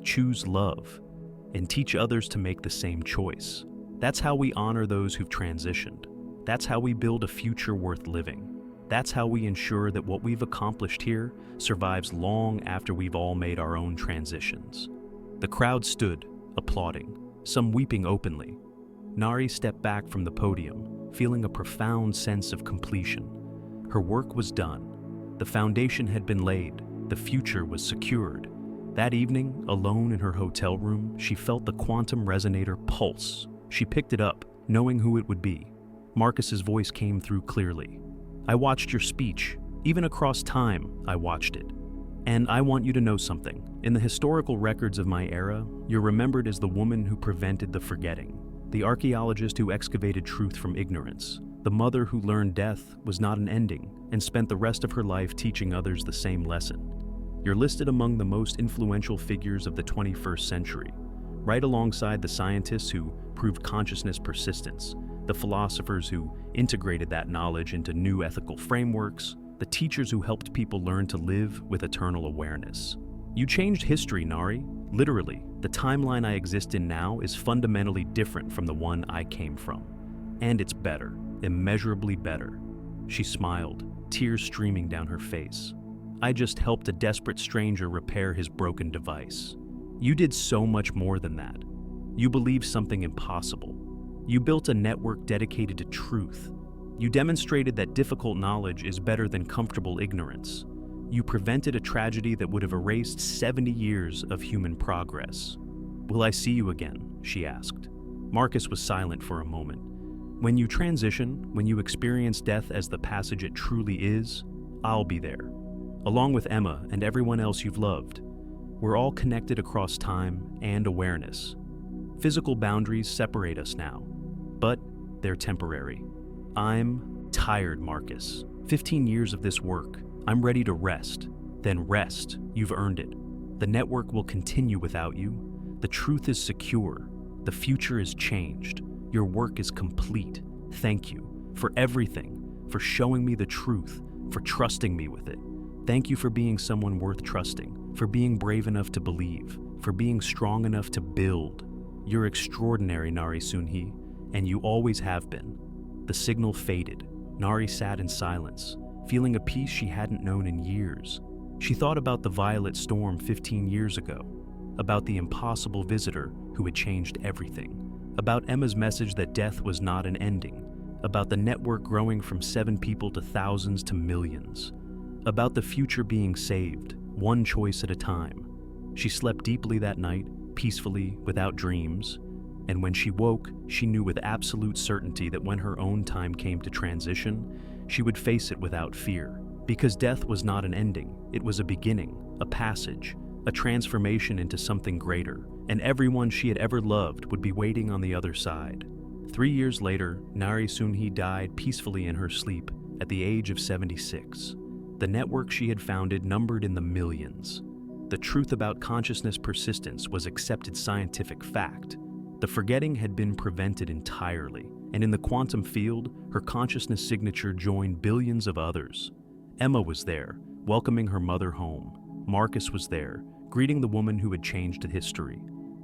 choose love, and teach others to make the same choice. That's how we honor those who've transitioned. That's how we build a future worth living. That's how we ensure that what we've accomplished here survives long after we've all made our own transitions. The crowd stood, applauding, some weeping openly. Nari stepped back from the podium, feeling a profound sense of completion. Her work was done. The foundation had been laid. The future was secured. That evening, alone in her hotel room, she felt the quantum resonator pulse. She picked it up, knowing who it would be. Marcus's voice came through clearly. I watched your speech. Even across time, I watched it. And I want you to know something. In the historical records of my era, you're remembered as the woman who prevented the forgetting, the archaeologist who excavated truth from ignorance, the mother who learned death was not an ending and spent the rest of her life teaching others the same lesson. You're listed among the most influential figures of the 21st century, right alongside the scientists who proved consciousness persistence, the philosophers who integrated that knowledge into new ethical frameworks, the teachers who helped people learn to live with eternal awareness. You changed history, Nari. Literally, the timeline I exist in now is fundamentally different from the one I came from. And it's better, immeasurably better. She smiled, tears streaming down her face. I just helped a desperate stranger repair his broken device. You did so much more than that. You believed something impossible. You built a network dedicated to truth. You demonstrated that difficult knowledge is better than comfortable ignorance. You prevented a tragedy that would have erased 70 years of human progress. Will I see you again? She asked. Marcus was silent for a moment. When you transition, when you experience death as the passage it truly is, I'll be there, along with Emma and everyone else you've loved. We're all connected across time and awareness. Physical boundaries separate us now, but they're temporary. I'm tired, Marcus. 15 years of this work. I'm ready to rest. Then rest, you've earned it. The network will continue without you. The truth is secure. The future is changed. Your work is complete. Thank you for everything, for showing me the truth, for trusting me with it. Thank you for being someone worth trusting, for being brave enough to believe, for being strong enough to build. You're extraordinary, Nari Sunhee, and you always have been. The signal faded. Nari sat in silence, feeling a peace she hadn't known in years. She thought about the violet storm 15 years ago, about the impossible visitor who had changed everything, about Emma's message that death was not an ending, about the network growing from 7 people to thousands to millions, about the future being saved, one choice at a time. She slept deeply that night, peacefully, without dreams, and when she woke, she knew with absolute certainty that when her own time came to transition, she would face it without fear. Because death was not an ending, it was a beginning, a passage, a transformation into something greater, and everyone she had ever loved would be waiting on the other side. 3 years later, Nari Sunhee died peacefully in her sleep at the age of 76. The network she had founded numbered in the millions. The truth about consciousness persistence was accepted scientific fact. The forgetting had been prevented entirely, and in the quantum field, her consciousness signature joined billions of others. Emma was there, welcoming her mother home. Marcus was there, greeting the woman who had changed history.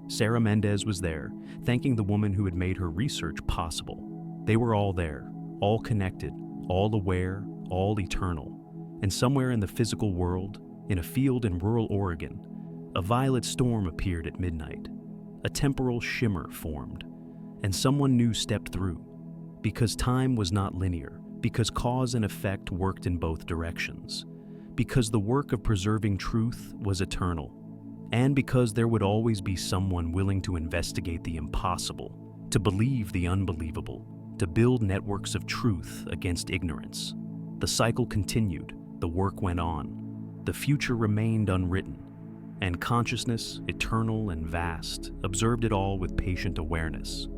Sarah Mendez was there, thanking the woman who had made her research possible. They were all there, all connected, all aware, all eternal. And somewhere in the physical world, in a field in rural Oregon, a violet storm appeared at midnight. A temporal shimmer formed, and someone new stepped through. Because time was not linear, because cause and effect worked in both directions, because the work of preserving truth was eternal, and because there would always be someone willing to investigate the impossible, to believe the unbelievable, to build networks of truth against ignorance. The cycle continued, the work went on, the future remained unwritten, and consciousness, eternal and vast, observed it all with patient awareness.